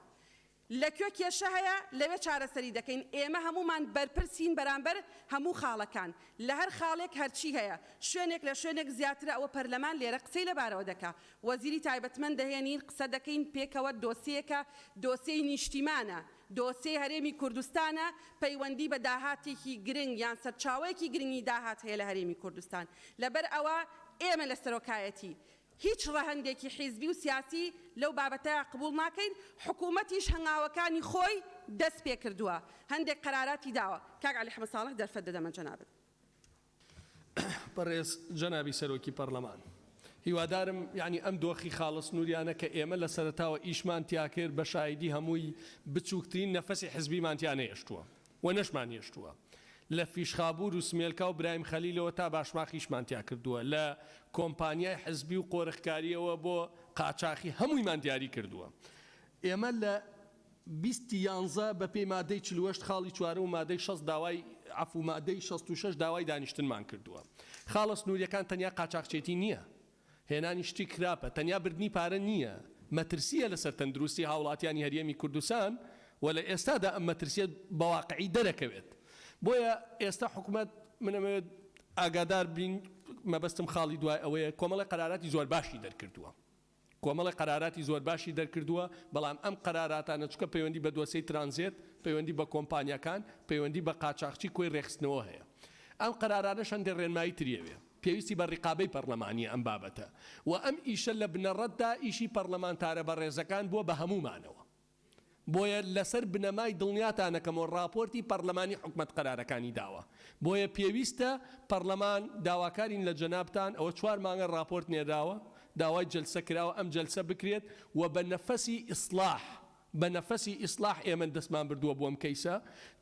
A: لەکوێ کێشە هەیە لەوێ چارەسەری دەکەین. ئێمە هەمومان بەرپرسین بەرامبەر هەموو خاڵەکان لە هەر خاڵێک هەرچی هەیە شوێنێک لە شوێنێک زیاترە ئەوە پەرلەمان لێرە قسەی لەبارەوە دەکا. وەزیری تایبەتمەند دەهێنین قسە دەکەین پێکەوە دۆسیەکە دۆسیەی نیشتیمانە دۆسیەی هەرێمی کوردستانە پەیوەندی بە داهاتێکی گرنگ یان سەرچاوەیەکی گرنگی داهات هەیە لە هەرێمی کوردستان. لەبەر ئەوە ئێمە لە سەرۆکایەتی هیچ ڕەهەندێکی حیزبی و سیاسی لەو بابەتەیە قبول ناکەین. حکوومەتیش هەنگاوەکانی خۆی دەست پێ کردووە هەندێک قەراراتی داوە. کاک عەلی حەمە ساڵح دەرفەت دەدەمە جەنابەت.
H: بەڕێز جەنابی سەرۆکی پەرلەمان هیوادارم یعنی ئەم دۆخی خاڵە سنووریانە کە ئێمە لە سەرەتاوە ئیشمان تیا کرد بە شایدی هەمووی بچووکترین نەفەسی حزبیمانتیان هێشتووە و نەشمان هێشتووە. لە فیشخابور و سمێلکا و برایم خەلیلەوە تا باشماخیشمان تیا کردووە لە کۆمپانیای حزبی و قۆرخکاریەوە بۆ قاچاقی هەموویمان دیاری کردووە. ئێمە لە 2011 بە پێی مادەی 48 خاڵی 4 و مادەی 6 داوای عفو مادەی 66 داوای دانیشتنمان کردووە. خاڵە سنووریەکان تەنیا قاچاقچێتی نییە هێنانی شتی کراپە تەنیا بردنی پارە نییە مەترسیە لەسەر تەندروستی هاوڵاتیانی هەرێمی کوردستان و لە ئێستادا ئەم مەترسیە بەواقعی دەرەکەوێت. بۆیە ئێستا حکوومەت منەوێت ئاگادار بین مەبەستم خاڵی دوای ئەوەیە کۆمەڵی قەراراتی زۆر باشی دەرکردووە. کۆمەڵی قەراراتی زۆر باشی دەرکردووە بەڵام ئەم قەراراتانە چکە پەیوەندی بە دۆسەی ترانزیت پەیوەندی بە کۆمپانیەکان پەیوەندی بە قاچاقچی کۆی ڕێخستنەوە هەیە. ئەم قەرارانەش هەندێک ڕێنمایی تریەوێ پێویستی بە ڕقابەی پەرلەمانی ئەم بابەتە و ئەم ئیشە لە بنەڕەتدا ئیشی پەرلەمانتارە بەڕێزەکان بووە بە هەمومانەوە. بۆیە لەسەر بنەمای دڵنیاتانەکەمەوە راپۆرتی پەرلەمانی حکومەت قەرارەکانی داوە. بۆیە پێویستە پەرلەمان داواکارین لە جەنابتان ئەوە 4 مانگە راپۆرت نێراوە داوای جەلسە کراوە ئەم جەلسە بکرێت و بە نەفەسی ئیسلاح بە نەفەسی ئیسلاح ئێمە دەستمان بردووە بۆم کەیسە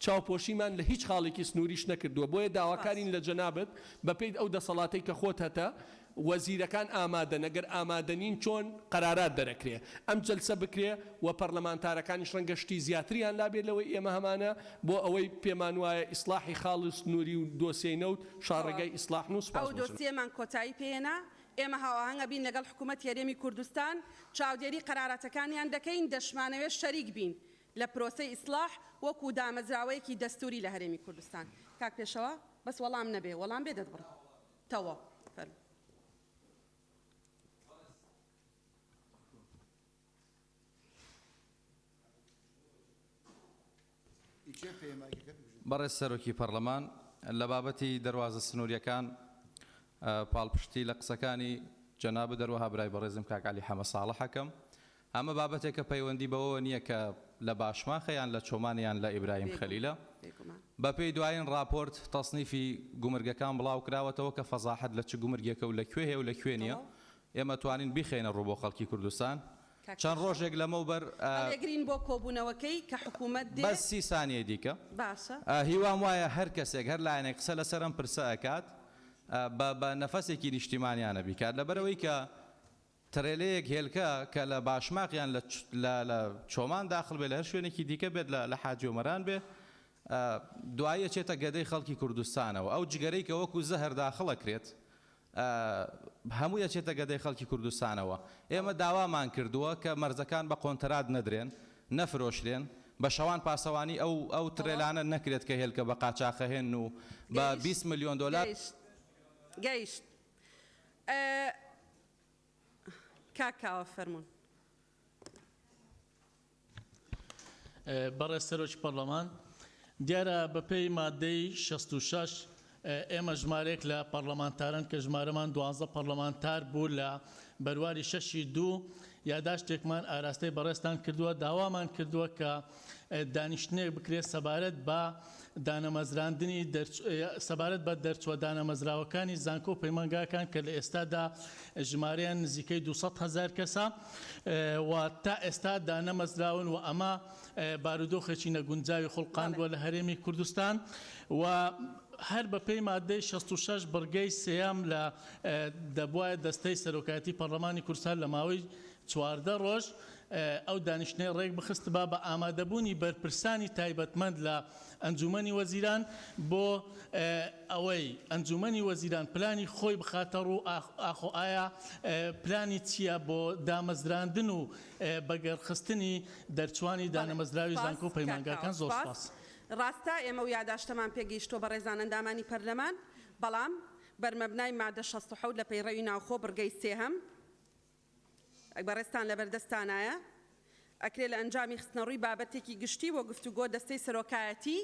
H: چاوپۆشیمان لە هیچ خاڵێکی سنووریش نەکردووە. بۆیە داواکارین لە جەنابەت بەپێی ئەو دەسەڵاتەی کە خۆت هەتە وەزیرەکان ئامادە نەگەر ئامادەنین چۆن قەرارات دەرەکرێ ئەم جەلسە بکرێ و پەرلەمانتارەکانیش ڕەنگە شتی زیاتریان لابێت لەوەی ئێمە هەمانە بۆ ئەوەی پێمان وایە ئیسلاحی خاڵی سنووری و دۆسیەی نەوت شاڕێگەی ئیسلاح و سوپاس.
A: ئەو دۆسیەمان کۆتایی پێێنا ئێمە هاوەهەنگە بین لەگەڵ حکوومەتی هەرێمی کوردستان چاودێری قەراراتەکانیان دەکەین دەشمانەوێت شەریک بین لە پرۆسەی ئیسلاح وەکو دامەزراوەیەکی دەستوری لە هەرێمی کوردستان. کاک پێشەوە بەس وەڵام نەبێ وەڵام بێ دەدبڕ تەوە.
O: بەڕێز سەرۆکی پەرلەمان لە بابەتی دەواازە سنووریەکان پاڵپشتی لە قسەکانی جەناب دەروەها برای بەڕێزم کاک عەلی حەمە ساڵحەکەم ئەمە بابەتێکە پەیوەندی بەوە نییە کە لە باشماخەیان لە چۆمانیان لە ئیبراهیم خەلیلە بە پێی دوایین راپۆرت تەصنیفی گومرگەکان بڵاو کراوەتەوە کە فەزاحەت لە چ گومرگێکە و لەکوێ هەیە و لەکوێ نییە ئێمە توانین بیخێنە ڕوو بۆ خەڵکی کوردستان چەند ڕۆژێک لەمەوبەر
A: ئەگرین بۆ کۆبوونەوەکەی کە حکوومەت دێ
O: بەس 30 سانیە دیکە
A: باشە
O: هیوام وایە هەر کەسێک هەر لایەنێک قسە لەسەرم پرسە ئەکات بە نەفەسێکی نیشتیمانیانە بیکات لەبەرەوەی کە ترێلەیەک هێلکە کە لە باشماقیان لە چۆمان داخل بێت لە هەر شوێنێکی دیکە بێت لە حاجۆمەران بێ دوایە چێتە گەدەی خەڵکی کوردستانەوە ئەو جگەرەی کە وەکو زەهر داخڵەکرێت هەموو یەچێتە گەدەی خەڵکی کوردستانەوە ئێمە داوامان کردووە کە مەرزەکان بە قۆنتەرات نەدرێن نەفرۆشرێن بە شەوان پاسەوانی ئەو ترێلانە نەکرێت کە هێلکە بە قاچاقەهێن و بە 20 میلیۆن دلار
A: گەیشت کاکاوە فەرمونون
P: بەڕێز سەرۆکی پەرلەمان دیارە بەپێی مادەی 66 ئێمە ژمارێک لە پەرلەمانتارن کە ژمارەمان 12 پەرلەمانتار بوو لە بەرواری 6/2 یاداشتێکمان ئاراستەی بەڕێستان کردووە داوامان کردووە کە دانیشتنێک بکرێت سەبارەت بە دانەمەزراندنی سەبارەت بە دەرچوە دانەمەزراوەکانی زانکۆ و پەیمانگاکان کە لە ئێستادا ژمارەیان نزیکەی 200,000 کەسە و تا ئێستا دانەمەزراون و ئەمە بارودۆخێکی نەگونجاوی خوڵقان بووە لە هەرێمی کوردستان و هەر بەپێی مادەی 66 بڕگەی سێیام لە دەبواە دەستەی سەرۆکایەتی پەرلەمانی کوردستان لە ماوەی 14 ڕۆژ ئەو دانیشتنەی ڕێک بخست بە ئامادەبوونی بەرپرسانی تایبەتمەند لە ئەنجومەنی وەزیران بۆ ئەوەی ئەنجومەنی وەزیران پلانی خۆی بخاتە ڕوو ئاخۆ ئایا پلانی چییە بۆ دامەزراندن و بەگەرخستنی دەرچوانی دانەمەزراوی زانکۆ و پەیمانگاکان زۆر سپاس.
A: ڕاستە ئێمە و یاداشتەمان پێگەیشتۆ بە ڕێزان ئەندامانی پەرلەمان بەڵام بەرمەبنای مادە 67 لە پەیڕەوی ناوخۆ بڕگەی سێهەم بەڕێستان لەبەردەستانایە ئەکرێ لە ئەنجامی خستنەڕووی بابەتێکی گشتی بۆ گفتوگۆ دەستەی سەرۆکایەتی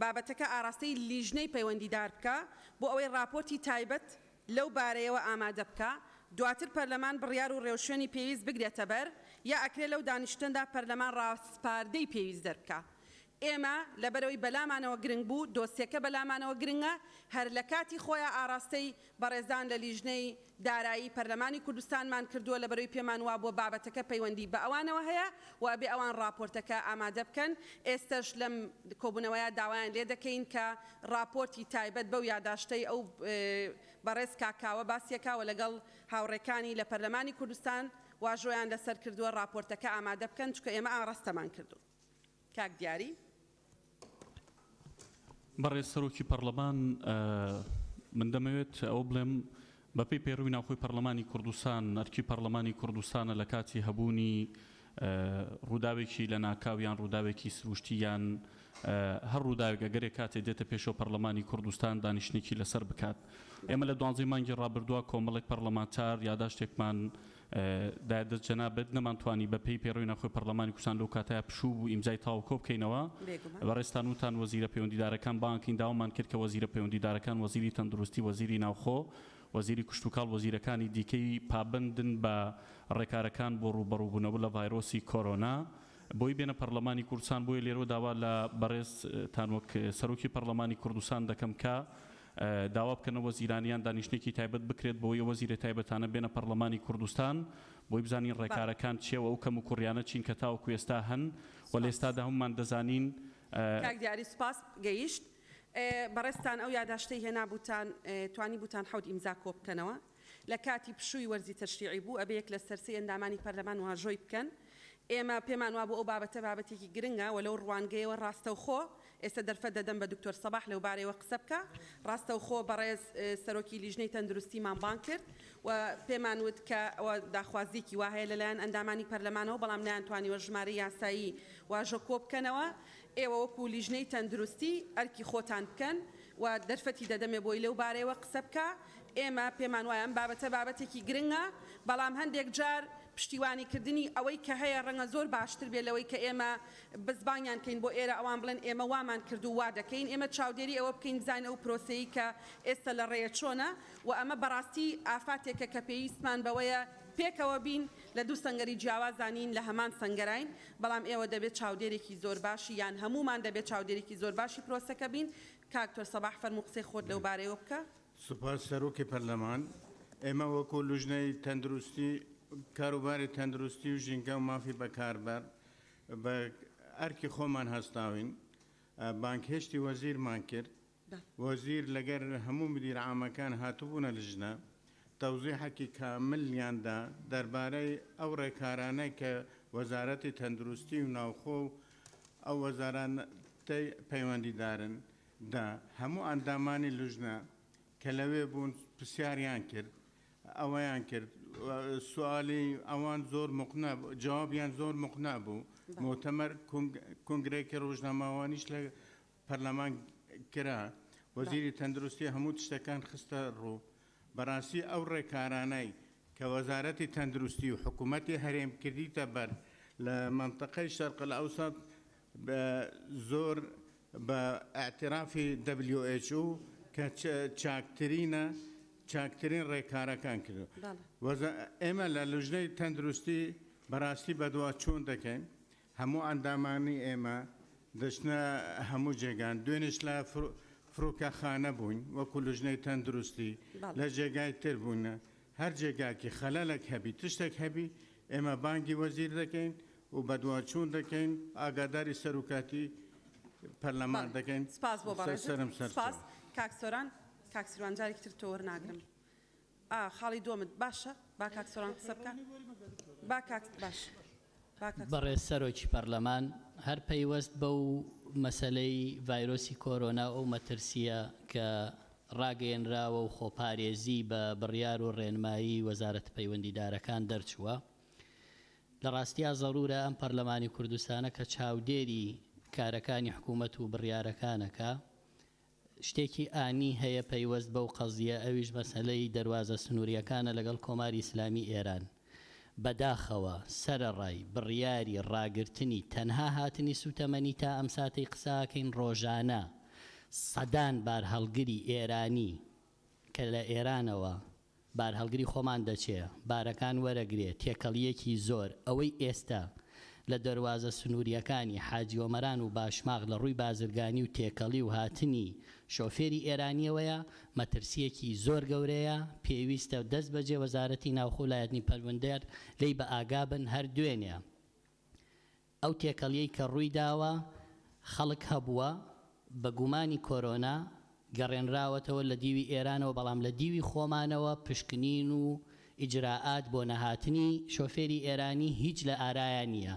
A: بابەتەکە ئاراستەی لیژنەی پەیوەندیدار بکە بۆ ئەوەی راپۆرتی تایبەت لەو بارەیەوە ئامادە بکە دواتر پەرلەمان بڕیار و ڕێوشێنی پێویست بگرێتە بەر یا ئەکرێ لەو دانیشتندا پەرلەمان ڕاستپاردەی پێویست دەربکە ئێمە لەبەرەوەی بەلامانەوە گرنگ بوو دۆسیەکە بەلامانەوە گرنگە هەر لە کاتی خۆیان ئاراستەی بەڕێزان لە لیژنەی دارایی پەرلەمانی کوردستانمان کردووە لەبەرەوەی پێمان وا بۆ بابەتەکە پەیوەندی بە ئەوانەوە هەیە و بێ ئەوان راپۆرتەکە ئامادە بکەن ئێستش لەم کۆبوونەوەیە داوایان لێ دەکەین کە راپۆرتی تایبەت بەو یاداشتەی ئەو بەڕێز کاکاوە باسیەکەوە لەگەڵ هاوڕێکانی لە پەرلەمانی کوردستان واژۆیان لەسەر کردووە راپۆرتەکە ئامادە بکەن چکە ئێمە ئاڕاستەمان کردو کاک دیاری
Q: بەڕێز سەرۆکی پەرلەمان من دەمەوێت ئەوە بڵێم بەپێی پێڕووی ناوخۆی پەرلەمانی کوردستان ئەرکی پەرلەمانی کوردستانە لە کاتی هەبوونی ڕووداوێکی لە ناکاویان ڕووداوێکی سروشتیان هەر ڕووداوێک ئەگەرێک کاتێ دێتە پێشەوە پەرلەمانی کوردستان دانیشتێکی لەسەر بکات ئێمە لە 12 مانگی ڕابردووە کۆمەڵێک پەرلەمانتار یاداشتێکمان دادەست جەنابەت نەمانتوانی بەپێی پێڕووی ناوخۆی پەرلەمانی کوردستان لەو کاتەیە پشوو بوو ئیمزای تاوکۆ بکەینەوە بەڕێستان وتان وەزیرە پەیوەندیدارەکان بانکین داوامان کرد کە وەزیرە پەیوەندیدارەکان وەزیری تەندروستی وەزیری ناوخۆ وەزیری کشتوکاڵ وەزیرەکانی دیکەی پابندن بە ڕێکارەکان بۆ ڕوبەڕووبوونەوە لە ڤایرۆسی کۆرۆنا بۆی بێنە پەرلەمانی کوردستان بۆیە لێرە داوا لە بەڕێز تانوەک سەرۆکی پەرلەمانی کوردستان دەکەم کە داوا بکەنە وەزیرانیان دانیشتێکی تایبەت بکرێت بۆی وەزیرە تایبەتانە بێنە پەرلەمانی کوردستان بۆی بزانین ڕێکارەکان چیەوە ئەو کەم و کوڕیانە چین کە تاوەکو ئێستا هەن و لە ئێستادا هەمومان دەزانین
A: کاک دیاری سوپاس گەیشت بەڕێستان ئەو یاداشتەی هێنا بوتان توانی بوتان حەوت ئیمزا کۆ بکەنەوە لە کاتی پشووی وەرزی تەشریعی بوو ئەبەیەک لە سەرسی ئەندامانی پەرلەمان واژۆی بکەن ئێمە پێمان وا بۆ ئەو بابەتە بابەتێکی گرنگە و لەو ڕوانگەیەوە ڕاستەوخۆ ئێستا دەرفەت دەدەم بە دکتۆر سەباح لەو بارەیەوە قسە بکە ڕاستەوخۆ بەڕێز سەرۆکی لیژنەی تەندروستیمان بان کرد و پێمان وت کە ئەوە داخوازیکی وا هەیە لەلایەن ئەندامانی پەرلەمانەوە بەڵام نەیانتوانیوە ژمارەی یاسایی واژۆ کۆ بکەنەوە ئێوە وەکو لیژنەی تەندروستی ئەرکی خۆتان بکەن و دەرفەتی دەدەمێ بۆی لەو بارەیەوە قسە بکە ئێمە پێمان وایە ئەم بابەتە بابەتێکی گرنگە بەڵام هەندێک جار پشتیوانیکردنی ئەوەی کە هەیە ڕەنگە زۆر باشتر بێت لەوەی کە ئێمە بزبانیان کەین بۆ ئێرە ئەوان بڵێن ئێمە وامان کردو وا دەکەین ئێمە چاودێری ئەوە بکەین بزانین ئەو پرۆسەیە کە ئێستا لە ڕێیە چۆنە و ئەمە بەڕاستی ئافاتێکە کە پێویستمان بەوەیە پێکەوە بین لە دوو سەنگەری جیاوازانین لە هەمان سەنگەراین بەڵام ئێوە دەبێت چاودێرێکی زۆر باشی یان هەمومان دەبێت چاودێرێکی زۆر باشی پرۆسەکە بین کاکتۆر سەباح فەرموو قسەی خۆت لەو بارەیەوە بکە
R: سوپاس سەرۆکی پەرلەمان ئێمە وەکو لیژنەی تەندروستی کاروباری تەندروستی و ژینگە و مافی بەکاربەر بە ئەرکی خۆمان هەستاوین بانکهێشتی وەزیرمان کرد وەزیر لەگەر هەموو مدیر عامەکان هاتوبوونە لژنە تەوزیحێکی کاملیاندا دەربارەی ئەو ڕێکارانەی کە وەزارەتی تەندروستی و ناوخۆ و ئەو وەزارانەی پەیوەندیدارن دا هەموو ئەندامانی لژنە کە لەوێ بوون پرسیاریان کرد ئەوەیان کرد سوالی ئەوان زۆر مقنع جوابیان زۆر مقنع بوو مۆتەمەر کنگرێکی ڕۆژنامەوانیش لە پەرلەمان کرا وەزیری تەندروستی هەموو تشتەکان خستە ڕوو بەڕاستی ئەو ڕێکارانەی کە وەزارەتی تەندروستی و حکوومەتی هەرێم کردیتە بەر لە منطقەی شەرق الأوسط زۆر بە ئاعترافی WHO کە چاکترین ڕێکارەکان کردو ئێمە لە لژنەی تەندروستی بەڕاستی بەدوا چۆن دەکەین هەموو ئەندامانی ئێمە دەچنە هەموو جێگان دوێنش لە فرۆکەخانە بووین وەکو لژنەی تەندروستی لە جێگای تر بوونە هەر جێگاکی خەلەلێک هەبی تشتێک هەبی ئێمە بانگی وەزیر دەکەین و بەدوا چۆن دەکەین ئاگاداری سەرۆکاتی پەرلەمان دەکەین
A: سپاس بۆ سپاس کاکسۆران کاکسیروان جارێکی تر تۆ وەرناگرم خاڵی دۆمت باشە با کاکسۆران قسە بکە با باش
S: بەڕێز سەرۆکی پەرلەمان هەر پەیوەست بەو مەسەلەی ڤایرۆسی کۆرۆنا ئەو مەترسیە کە ڕاگەیەنراوە و خۆپارێزی بە بڕیار و ڕێنمایی وەزارەت پەیوەندیدارەکان دەرچووە لە ڕاستیە زەڕورە ئەم پەرلەمانی کوردستانە کە چاودێری کارەکانی حکوومەت و بڕیارەکانەکە شتێکی ئانی هەیە پەیوەست بەو قەزیە ئەویش مەسەلەی دەواازە سنووریەکانە لەگەڵ کۆماری ئیسلامی ئێران بەداخەوە سەرەڕای بڕیاری ڕاگررتنی تەنها هاتنی سوتەمەنی تا ئەم ساتەی قساکەین ڕۆژانە سەدان بار هەڵگری ئێرانی کە لە ئێرانەوە بار هەڵگری خۆمان دەچێ بارەکان وەرەگرێت تێکەڵیەکی زۆر ئەوەی ئێستا لە دەواازە سنووریەکانی حاجیۆمەران و باشماغ لە ڕووی بازرگانی و تێکەڵی و هاتنی شۆفێری ئێرانیەوەیە مەترسیەکی زۆر گەورەیە پێویستە دەست بەجێ وەزارەتی ناوخۆلایەتنی پەروەردەر لی بە ئاگابن هەر دوێنێ ئەو تێکەڵیەی کە ڕووی داوە خەڵک هەبووە بە گومانی کۆرۆنا گەڕێنراوەتەوە لە دیوی ئێرانەوە بەڵام لە دیوی خۆمانەوە پشکنین و ئیجراعات بۆ نەهاتنی شۆفێری ئێرانی هیچ لە ئارایان نییە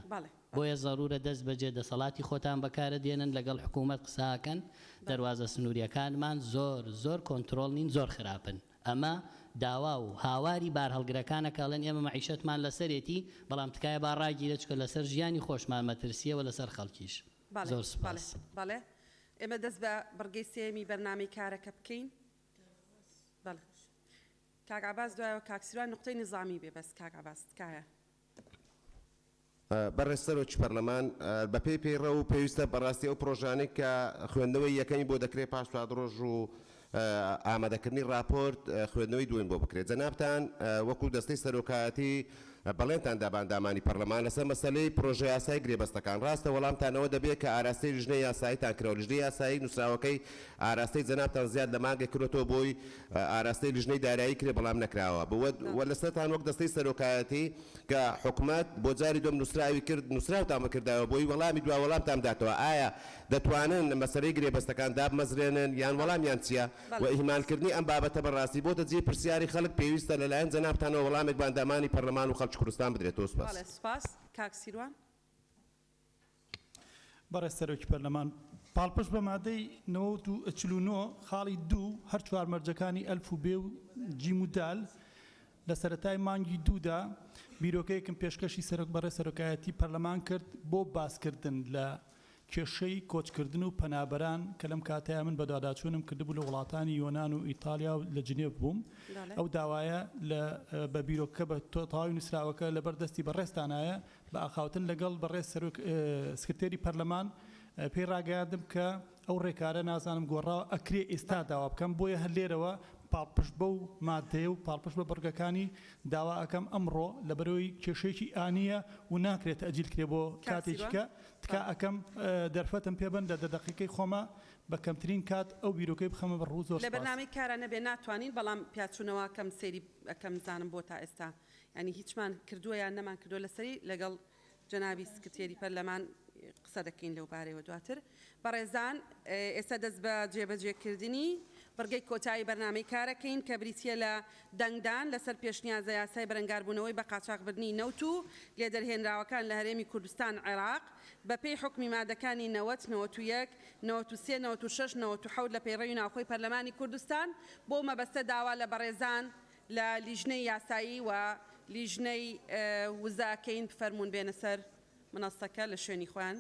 S: بۆیە زەڕورە دەست بەجێ دەسەڵاتی خۆتان بەکارە دێنن لەگەڵ حکوومەت قساکەن دەواازە سنووریەکانمان زۆر کۆنتترۆل نین زۆر خراپن ئەمە داوا و هاواری بار هەڵگرەکانە کاڵێن ئێمە مەعیشەتمان لەسەرێتی بەڵام تکایە با ڕاگیرە چکە لەسەر ژیانی خۆشمان مەترسیەوە لەسەر خەڵکیش زۆر سپاس
A: بەڵێ ئێمە دەست بە بڕگەی سێمی بەرنامەی کارەکە بکەین بەڵێ کاک عباس دوایەوە کاکسیروان نقطەی نظامی بێ بەس کاک عباس تکایە
T: بەڕێز سەرۆکی پەرلەمان بە پێی ڕە و پێویستە بەڕاستی ئەو پرۆژانێک کە خوێندنەوەی یەکەمی بۆ دەکرێت پاش ڕۆژ و ئامادەکردنی راپۆرت خوێندنەوەی دوێن بۆ بکرێت جەنابتان وەکو دەستەی سەرۆکایەتی بەڵێنتان داباندامانی پەرلەمان لەسەر مەسەلەی پرۆژە یاسای گرێبەستەکان ڕاستە وەڵامتانەوە دەبێت کە ئاراستەی ژنەی یاساییتان کرەوە لژنەی یاسایی نووسراوەکەی ئاراستەی جەنابتان زیاد لە مانگێک کردوەوە بۆی ئاراستەی لژنەی دارایی کرێ بەڵام نەکراوە وە لەسەرتان وەک دەستەی سەرۆکایەتی کە حکوومەت بۆ جاری دوم نووسراوی کرد نووسراوتان بکردەوە بۆی وەڵامی دوا وەڵامتان داتەوە ئایا دەتوانن مەسەلەی گرێبەستەکان دابمەزرێنن یان وەڵامیان چییە و ئیهمالکردنی ئەم بابەتە بەڕاستی بۆتە جێ پرسیاری خەڵک پێویستە لەلایەن جەنابتانەوە وەڵامێک باندامانی پەرلەمان و خەڵکی کوردستان بدرێتەوە
A: سپاس کاکسیروان
C: بەڕێز سەرۆکی پەرلەمان پاڵپشت بە مادەی 49 خاڵی 2 هەر چوار مەرجەکانی ئەلف و بێ و جیم و دال لە سەرەتای مانگی دوودا بیرۆکەیەکم پێشکەشی بەڕێز سەرۆکایەتی پەرلەمان کرد بۆ باسکردن لە کێشەی کۆچکردن و پەنابەران کە لەم کاتەیە من بەداداچوونم کردبوو لە وڵاتانی یۆناان و ئیتالیا و لە جنێڤ بووم ئەو داوایە بە بیرۆکە بە تەواوی نووسراوەکە لەبەردەستی بەڕێستانایە بە ئاخاوتن لەگەڵ بەڕێز سکرتێری پەرلەمان پێی ڕاگەیاندم کە ئەو ڕێکارە نازانم گۆڕاوە ئەکرێ ئێستا داوا بکەم بۆیە هەر لێرەوە پاڵپشت بە و مادەیە و پاڵپشت بە بەرگەکانی داوا ئەەکەم ئەمڕۆ لەبەرەوەی کێشەیەکی ئانیە و ناکرێت ئەجیل کرێ بۆ کاتێکیکە تکا ئەەکەم دەرفەتم پێبن لە دەدەقیقەی خۆمە بە کەمترین کات ئەو بیرۆکەی بخەمە بەڕوو زۆر
A: لە بەرنامەی کارانە بێ ناتوانین بەڵام پیاچوونەوە کەم سێری ئەەکەم زانم بۆ تا ئێستا ینی هیچمان کردووە یان نەمان کردو لەسەری لەگەڵ جەنابی سکرتێری پەرلەمان قسە دەکەین لەو بارەیەوە دواتر بەڕێزان ئێستا دەست بە جێبەجێکردنی بڕگەی کۆتایی بەرنامەی کارەکەین کە بریتە لە دەنگدان لەسەر پێشنیازە یاسای بەرەنگاربوونەوەی بە قاچاقبردنی نەوت و لێدەرهێنراوەکان لە هەرێمی کوردستان عێراق بە پێی حکمی مادەکانی 90 91 93 96 97 لە پەیڕەوی ناوخۆی پەرلەمانی کوردستان بۆ مەبەستە داوا لە بەڕێزان لە لیژنەی یاسایی و لیژنەی وزاکەین فەرمونون بێنە سەر منەستەکە لە شوێنی خوان.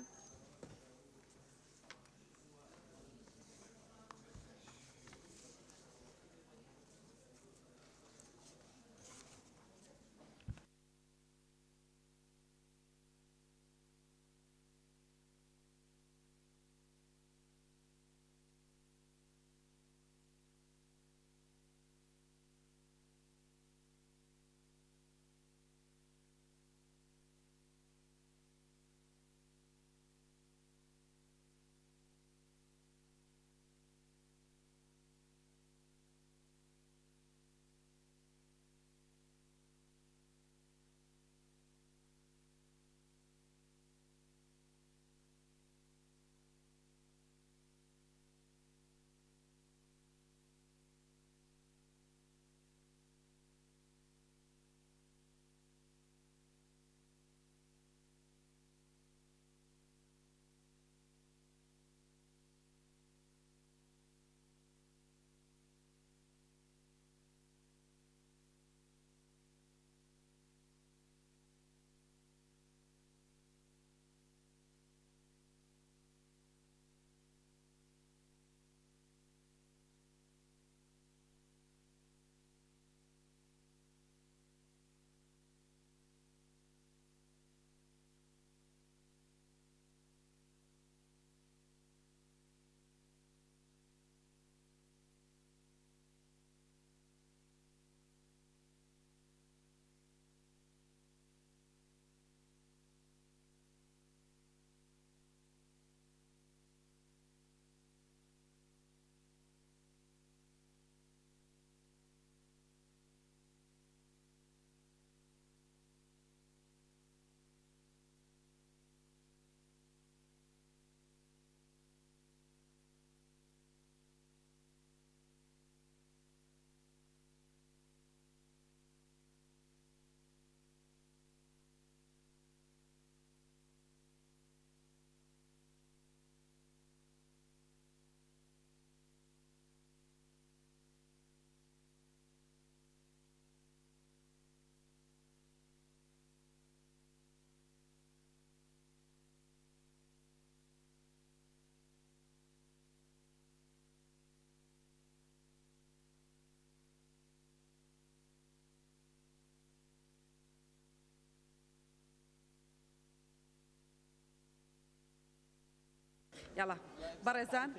A: يلا برزان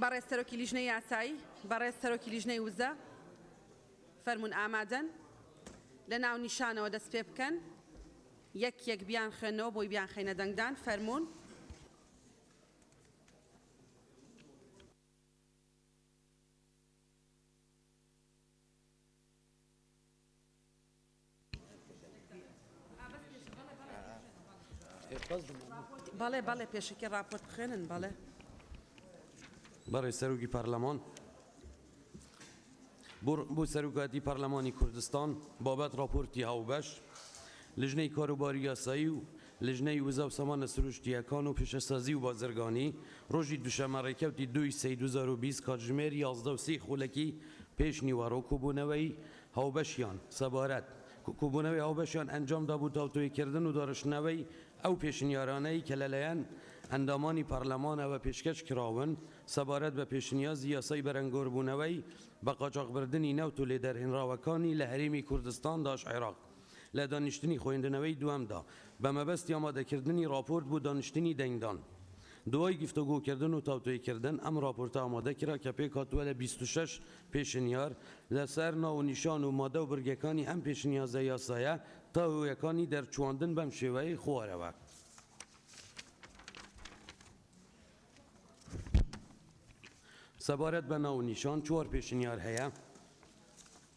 A: بەڕێز سەرۆکی لیژنەی یاسایی بەڕێز سەرۆکی لیژنەی وزە فەرمون ئامادەن لە ناو نیشانەوە دەست پێ بکەن یەک بیان خوێنەوە بۆی بیان خەینە دەنگدان فەرمون بەڵێ پێشکی راپۆرت بخوێنن بەڵێ
U: بەڕێز سەرۆکی پەرلەمان بۆ سەرۆکاتی پەرلەمانی کوردستان بابەت راپۆرتی هاوبەش لژنەی کاروباری یاسایی و لژنەی وزە و سامانە سروشتیەکان و پێشەسازی و بازرگانی ڕۆژی دووشەمە ڕێکەوتی 2/2020 کاتژمێر 11 خولەکی پێش نیوەڕۆ کۆبوونەوەی هاوبەشیان سەبارەت کۆبوونەوەی هاوبەشیان ئەنجامدا بوو تاوتۆیکردن و داڕشتنەوەی ئەو پێشنیارانەی کە لەلایەن ئەندامانی پەرلەمانەوە پێشکەش کراون سەبارەت بە پێشنیازی یاسای بەرەنگۆربوونەوەی بە قاچاقبردنی نەوت و لێدەرهێنراوەکانی لە هەرێمی کوردستان داش عێراق لە دانیشتنی خوێندنەوەی دووەمدا بە مەبەستی ئامادەکردنی راپۆرت بۆ دانیشتنی دەنگدان دوای گفتوگۆکردن و تاوتۆیکردن ئەم راپۆرتە ئامادە کرا کە پێک هاتووە لە 26 پێشنیار لەسەر ناو و نیشان و مادە و برگەکانی ئەم پێشنیازە یاسایە تا هۆیەکانی دەرچواندن بەم شێوەیە خوارەوە سەبارەت بە ناو و نیشان 4 پێشنیار هەیە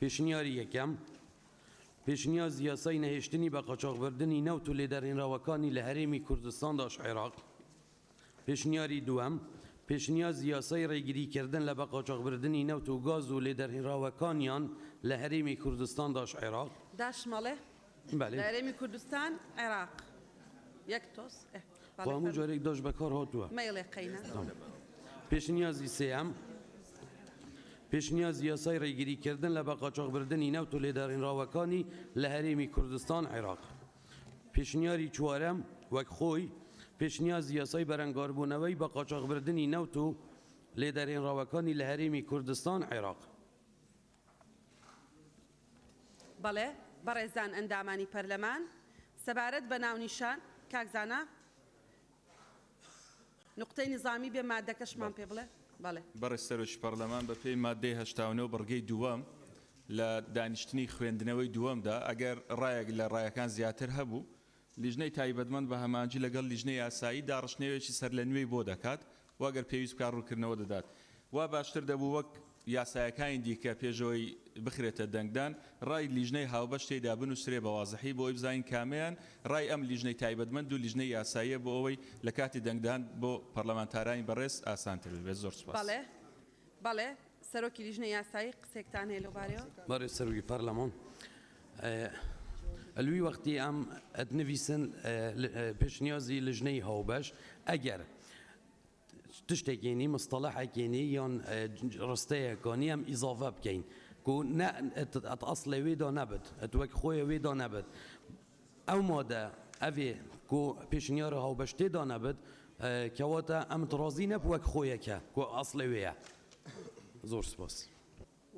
U: پێشنیاری یەکەم پێشنیاز یاسای نەهێشتنی بە قاچاقبردنی نەوت و لێدەرهێنراوەکانی لە هەرێمی کوردستان داش عێراق پێشنیاری دووەم پێشنیاز یاسای ڕێگریکردن لە بە قاچاقبردنی نەوت و گاز و لێدەرهێنراوەکانیان لە هەرێمی کوردستان داش عێراق
A: داشمەڵێ لە هەرێمی کوردستان عێراق یەک تۆس
U: هەموو جارێک داش بەکار هاتووە
A: مەیڵێ قەینە
U: پێشنیازی سێەم پێشنیاز یاسای ڕێگریکردن لە بە قاچاقبردنی نەوت و لێدەرهێنراوەکانی لە هەرێمی کوردستان عێراق پێشنیاری چوارەم وەک خۆی پێشنیاز یاسای بەرەنگاربوونەوەی بە قاچاقبردنی نەوت و لێدەرهێنراوەکانی لە هەرێمی کوردستان عێراق
A: بەڵێ بەڕێزان ئەندامانی پەرلەمان سەبارەت بە ناونیشان کاکزانە نقطەی نظامی بێ مادەکەشمان پێ بڵێ بەڵێ
J: بەڕێز سەرۆکی پەرلەمان بە پێی مادەی 89 بڕگەی دووەم لە دانیشتنی خوێندنەوەی دووەمدا ئەگەر ڕایەک لە ڕایەکان زیاتر هەبوو لیژنەی تایبەتمەند بە هەمانجی لەگەڵ لیژنەی یاسایی داڕشتنەوەیەکی سەر لە نوێی بۆ دەکات واگەر پێویست بکار ڕووکردنەوە دەدات وا باشتر دەبوو وەک یاسایەکانی دیکە پێشەوەی بخرێتە دەنگدان ڕای لیژنەی هاوبەش تێدا بنووسرێ بە وازەحی بۆ ئەوی بزانین کامیان ڕای ئەم لیژنەی تایبەتمەند و لیژنەی یاساییە بۆ ئەوەی لە کاتی دەنگدان بۆ پەرلەمانتارانی بەڕێز ئاسانتر بێت زۆر سوپاس
A: بەڵێ سەرۆکی لیژنەی یاسایی قسێکتان هەیە لەوبارەیەوە
U: بەڕێز سەرۆکی پەرلەمان ئەلووی وەختی ئەم ئەدنویسن پێشنیازی لیژنەی هاوبەش ئەگەر تشتێکێنی مستەڵەحێکێنی یان ڕستەیەکانی ئەم ئیزافە بکەین کو ئەسڵێ وێدا نەبێت ئەتوەک خۆی وێدا نەبێت ئەو مادە ئەvێ کو پێشنیارە هاوبەش تێدا نەبێت کەواتە ئەم ڕازی نەبووەک خۆیەکە کو ئەسڵێ وەیە زۆر سپاس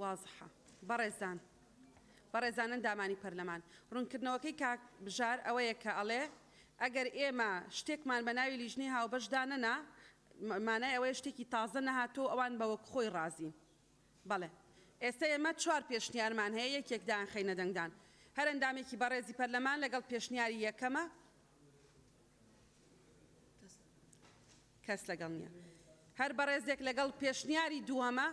A: وازحە بەڕێزان ئەندامانی پەرلەمان ڕوونکردنەوەکەی کاک بژار ئەوەیە کە ئەڵێ ئەگەر ئێمە شتێکمان بە ناوی لیژنەی هاوبەشدا نەنا مانای ئەوەیە شتێکی تازە نەهاتۆ ئەوان بەوەک خۆی ڕازین بەڵێ ئێستا ئێمە 4 پێشنیارمان هەیە یەکێکدان خەینە دەنگدان هەر ئەندامێکی بەڕێزی پەرلەمان لەگەڵ پێشنیاری یەکەمە کەس لەگەڵ نییە هەر بەڕێزێک لەگەڵ پێشنیاری دووەمە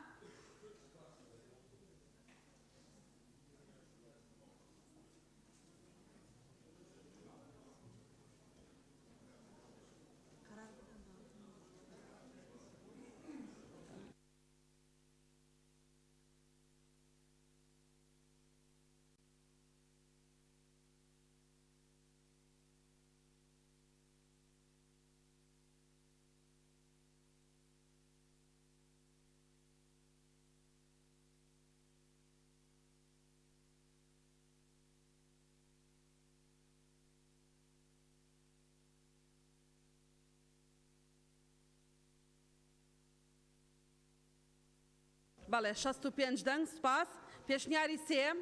A: بەڵێ 65 دەنگ سپاس پێشنیاری سێم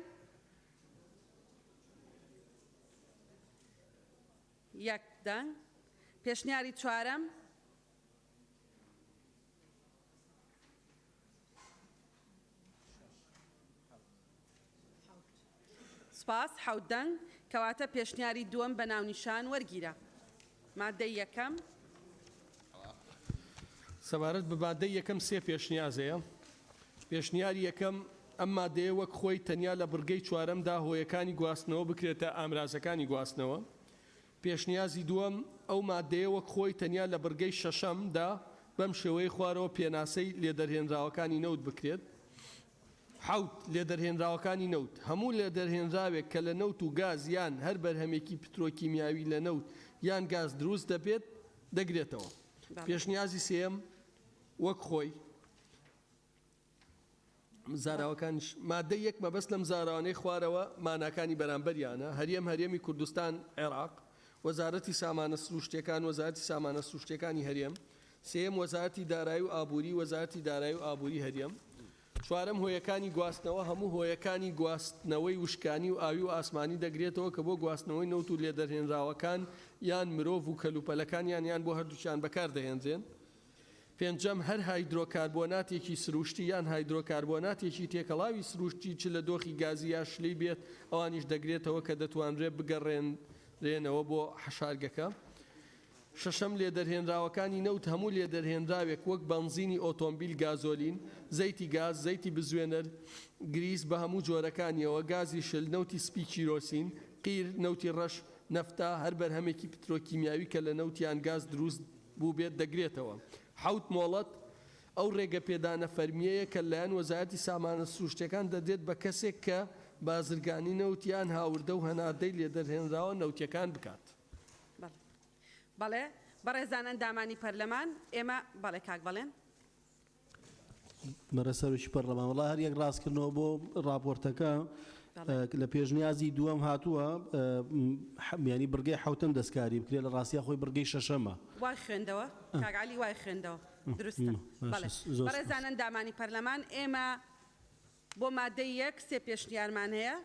A: یەک دەنگ پێشنیاری چوارەم سپاس حەوت دەنگ کەواتە پێشنیاری دووەم بە ناونیشان وەرگیرە. مادەی یەکەم
H: سەبارەت بە مادەی یەکەم سێ پێشنیازەیە. پێشنیاری یەکەم ئەم مادەیە وەک خۆی تەنیا لە بڕگەی چوارەمدا هۆیەکانی گواستنەوە بکرێتە ئامرازەکانی گواستنەوە. پێشنیازی دووەم ئەو مادەیە وەک خۆی تەنیا لە بڕگەی شەشەمدا بەم شێوەیە خوارەوە پێناسەی لێدەرهێنراوەکانی نەوت بکرێت. حەوت لێدەرهێنراوەکانی نەوت هەموو لێدەرهێنراوێک کە لە نەوت و گاز یان هەر بەرهەمێکی پترۆکیمیاوی لە نەوت یان گاز دروست دەبێت دەگرێتەوە. پێشنیازی سێم وەک خۆی زاراوەکانیش مادەی یەک مەبەست لەم زاراوانەی خوارەوە ماناکانی بەرامبەریانە هەرێمی کوردستان عێراق وەزارەتی سامانە سروشتیەکان وەزارەتی سامانە سروشتیەکانی هەرێم سێم وەزارەتی دارایی و ئابووری وەزارەتی دارایی و ئابووری هەرێم چوارەم هۆیەکانی گواستنەوە هەموو هۆیەکانی گواستنەوەی وشکانی و ئاوی و ئاسمانی دەگرێتەوە کە بۆ گواستنەوەی نەوت و لێدەرهێنراوەکان یان مرۆڤ و کەلوپەلەکانیان یان بۆ هەردووچیان بەکار دەهێنرێن. پێنجەم هەر هایدرۆکاربۆناتێکی سروشتی یان هایدرۆکاربۆناتێکی تێکەڵاوی سروشتی چ لە دۆخی گازی یا شلەی بێت ئەوانیش دەگرێتەوە کە دەتوانرێت بگەڕێنرێنەوە بۆ حەشارگەکە. شەشەم لێدەرهێنراوەکانی نەوت هەموو لێدەرهێنراوێک وەک بەنزینی ئۆتۆمبیل گازۆلین زەیتی گاز زەیتی بزوێنەر گریس بە هەموو جۆرەکانیەوە گازی شل نەوتی سپی کیرۆسین قیر نەوتی ڕەش نەفتا هەر بەرهەمێکی پترۆکیمیاوی کە لە نەوتیان گاز دروست بوو بێت دەگرێتەوە. حەوت مۆڵەت ئەو ڕێگە پێدانە فەرمیەیە کە لایەن وەزارەتی سامانە سروشتیەکان دەدێت بە کەسێک کە بازرگانی نەوتیان هاوردە و هەناردەی لێدەرهێنراوە نەوتیەکان بکات.
A: بەڵێ بەڕێزان ئەندامانی پەرلەمان ئێمە بەڵێ کاک بەڵێن
D: بەرەسەرۆکی پەرلەمان وڵا هەر یەک ڕاستکردنەوە بۆ راپۆرتەکە لە پێشنیازی دووەم هاتووە ینی بڕگەی حوتم دەستکاری بکرێت لە ڕاستیە خۆی بڕگەی شەشەمە
A: وای خوێندەوە کاگعالی وای خوێندەوە دروستە. بەڕێزان ئەندامانی پەرلەمان ئێمە بۆ مادەی یەک سێ پێشنیارمان هەیە.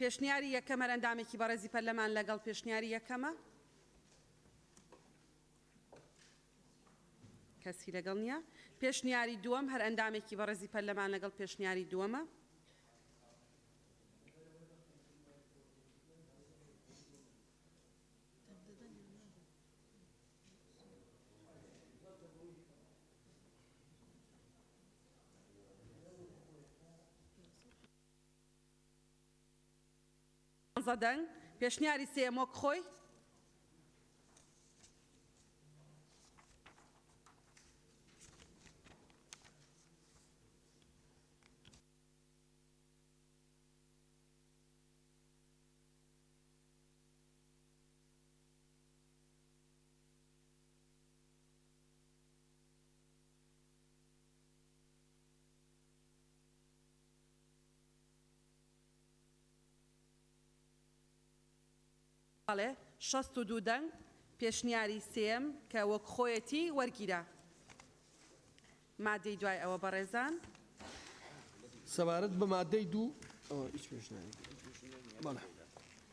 A: پێشنیاری یەکەم هەر ئەندامێکی بەڕێزی پەرلەمان لەگەڵ پێشنیاری یەکەمە کەسی لەگەڵ نییە. پێشنیاری دووەم هەر ئەندامێکی بەڕێزی پەرلەمان لەگەڵ پێشنیاری دووەمە. زەدەنگ پێشنیاری سێم وەک خۆی بەڵێ 62 دەنگ پێشنیاری سێم کە وەک خۆیەتی وەرگیرە. مادەی دوای ئەوە بەڕێزان
H: سەبارەت بە مادەی دوو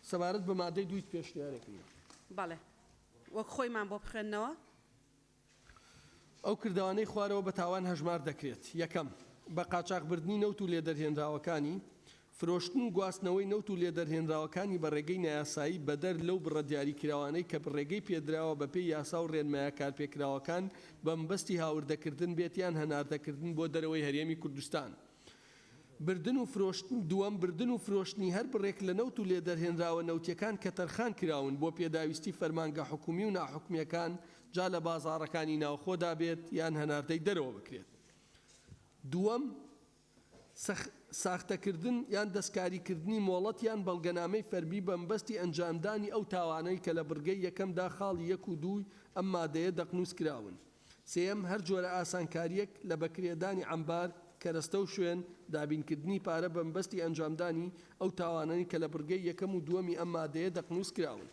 H: سەبارەت بە مادەی دووی پێشنیارێکە.
A: بەڵێ وەک خۆیمان بۆ بخێننەوە.
H: ئەو کردوانەی خوارەوە بە تاوان هەژمار دەکرێت. یەکەم بە قاچاقبردنی نەوت و لێدەرهێنراوەکانی فرۆشتن و گواستنەوەی نەوت و لێدەرهێنراوەکانی بە ڕێگەی نایاسایی بەدەر لەو بڕە دیاریکراوانەی کە بڕێگەی پێدراوە بە پێی یاسا و ڕێنمایە کارپێکراوەکان بە مەبەستی هاوردەکردن بێتیان هەناردەکردن بۆ دەرەوەی هەرێمی کوردستان. بردن و فرۆشتن دووەم بردن و فرۆشتنی هەر بڕێک لە نەوت و لێدەرهێنراوە نەوتیەکان کە تەرخان کراون بۆ پێداویستی فەرمانگە حکومی و ناحکومیەکان جا لە بازاڕەکانی ناوخۆدا بێت یان هەناردەی دەرەوە بکرێت. دووەم ساختەکردن یان دەستکاریکردنی مۆڵەت یان بەڵگەنامەی فەرمی بە مەبەستی ئەنجامدانی ئەو تاوانەی کە لە بڕگەی یەکەمدا خاڵی یەک و دووی ئەم مادەیە دەقنووس کراون. سێم هەر جۆرە ئاسانکاریەک لە بەکرێدانی عەمبار کەرەستە و شوێن دابینکردنی پارە بە مەبەستی ئەنجامدانی ئەو تاوانەی کە لە بڕگەی یەکەم و دووەمی ئەم مادەیە دەقنووس کراون.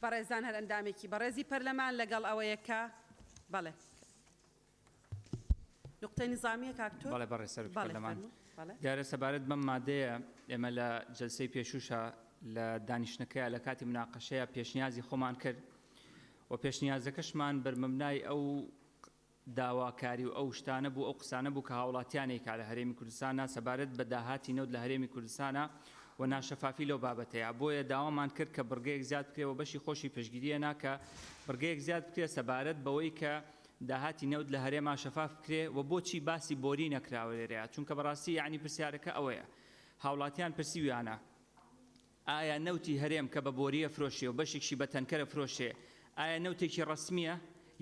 A: بەڕێزان هەر ئەندامێکی بەڕێزی پەرلەمان لەگەڵ ئەوەیەکە بەڵێ نقطەی نظامیە کاکتۆر
V: بەڵێ بەڕێسەرۆکی پەرلەمان دیارە سەبارەت بەم مادەیە ئێمە لە جەلسەی پێشوشە لە دانیشتنەکەیە لە کاتی مناقەشەیە پێشنیازی خۆمان کرد و پێشنیازەکەشمان بەرمەبنای ئەو داواکاری و ئەو شتانە بوو ئەو قسانە بوو کە هاوڵاتیانێکا لە هەرێمی کوردستانە سەبارەت بە داهاتی نەوت لە هەرێمی کوردستانە و ناشەفافی لەو بابەتەیە بۆیە داوامان کرد کە بڕگەیەک زیاد بکرێەوە بەشی خۆشی پشگیریە ناکە بڕگەیەک زیاد بکرێت سەبارەت بەوەی کە داهاتی نەوت لە هەرێما شەفاف بکرێ و بۆچی باسی بۆری نەکراوە لێرەیە چونکە بەڕاستی یعنی پرسیارەکە ئەوەیە هاوڵاتیان پرسیویانە ئایا نەوتی هەرێم کە بە بۆریە فرۆشێ و بەشێکی بە تەنکەرە فرۆشێ ئایا نەوتێکی ڕسمیە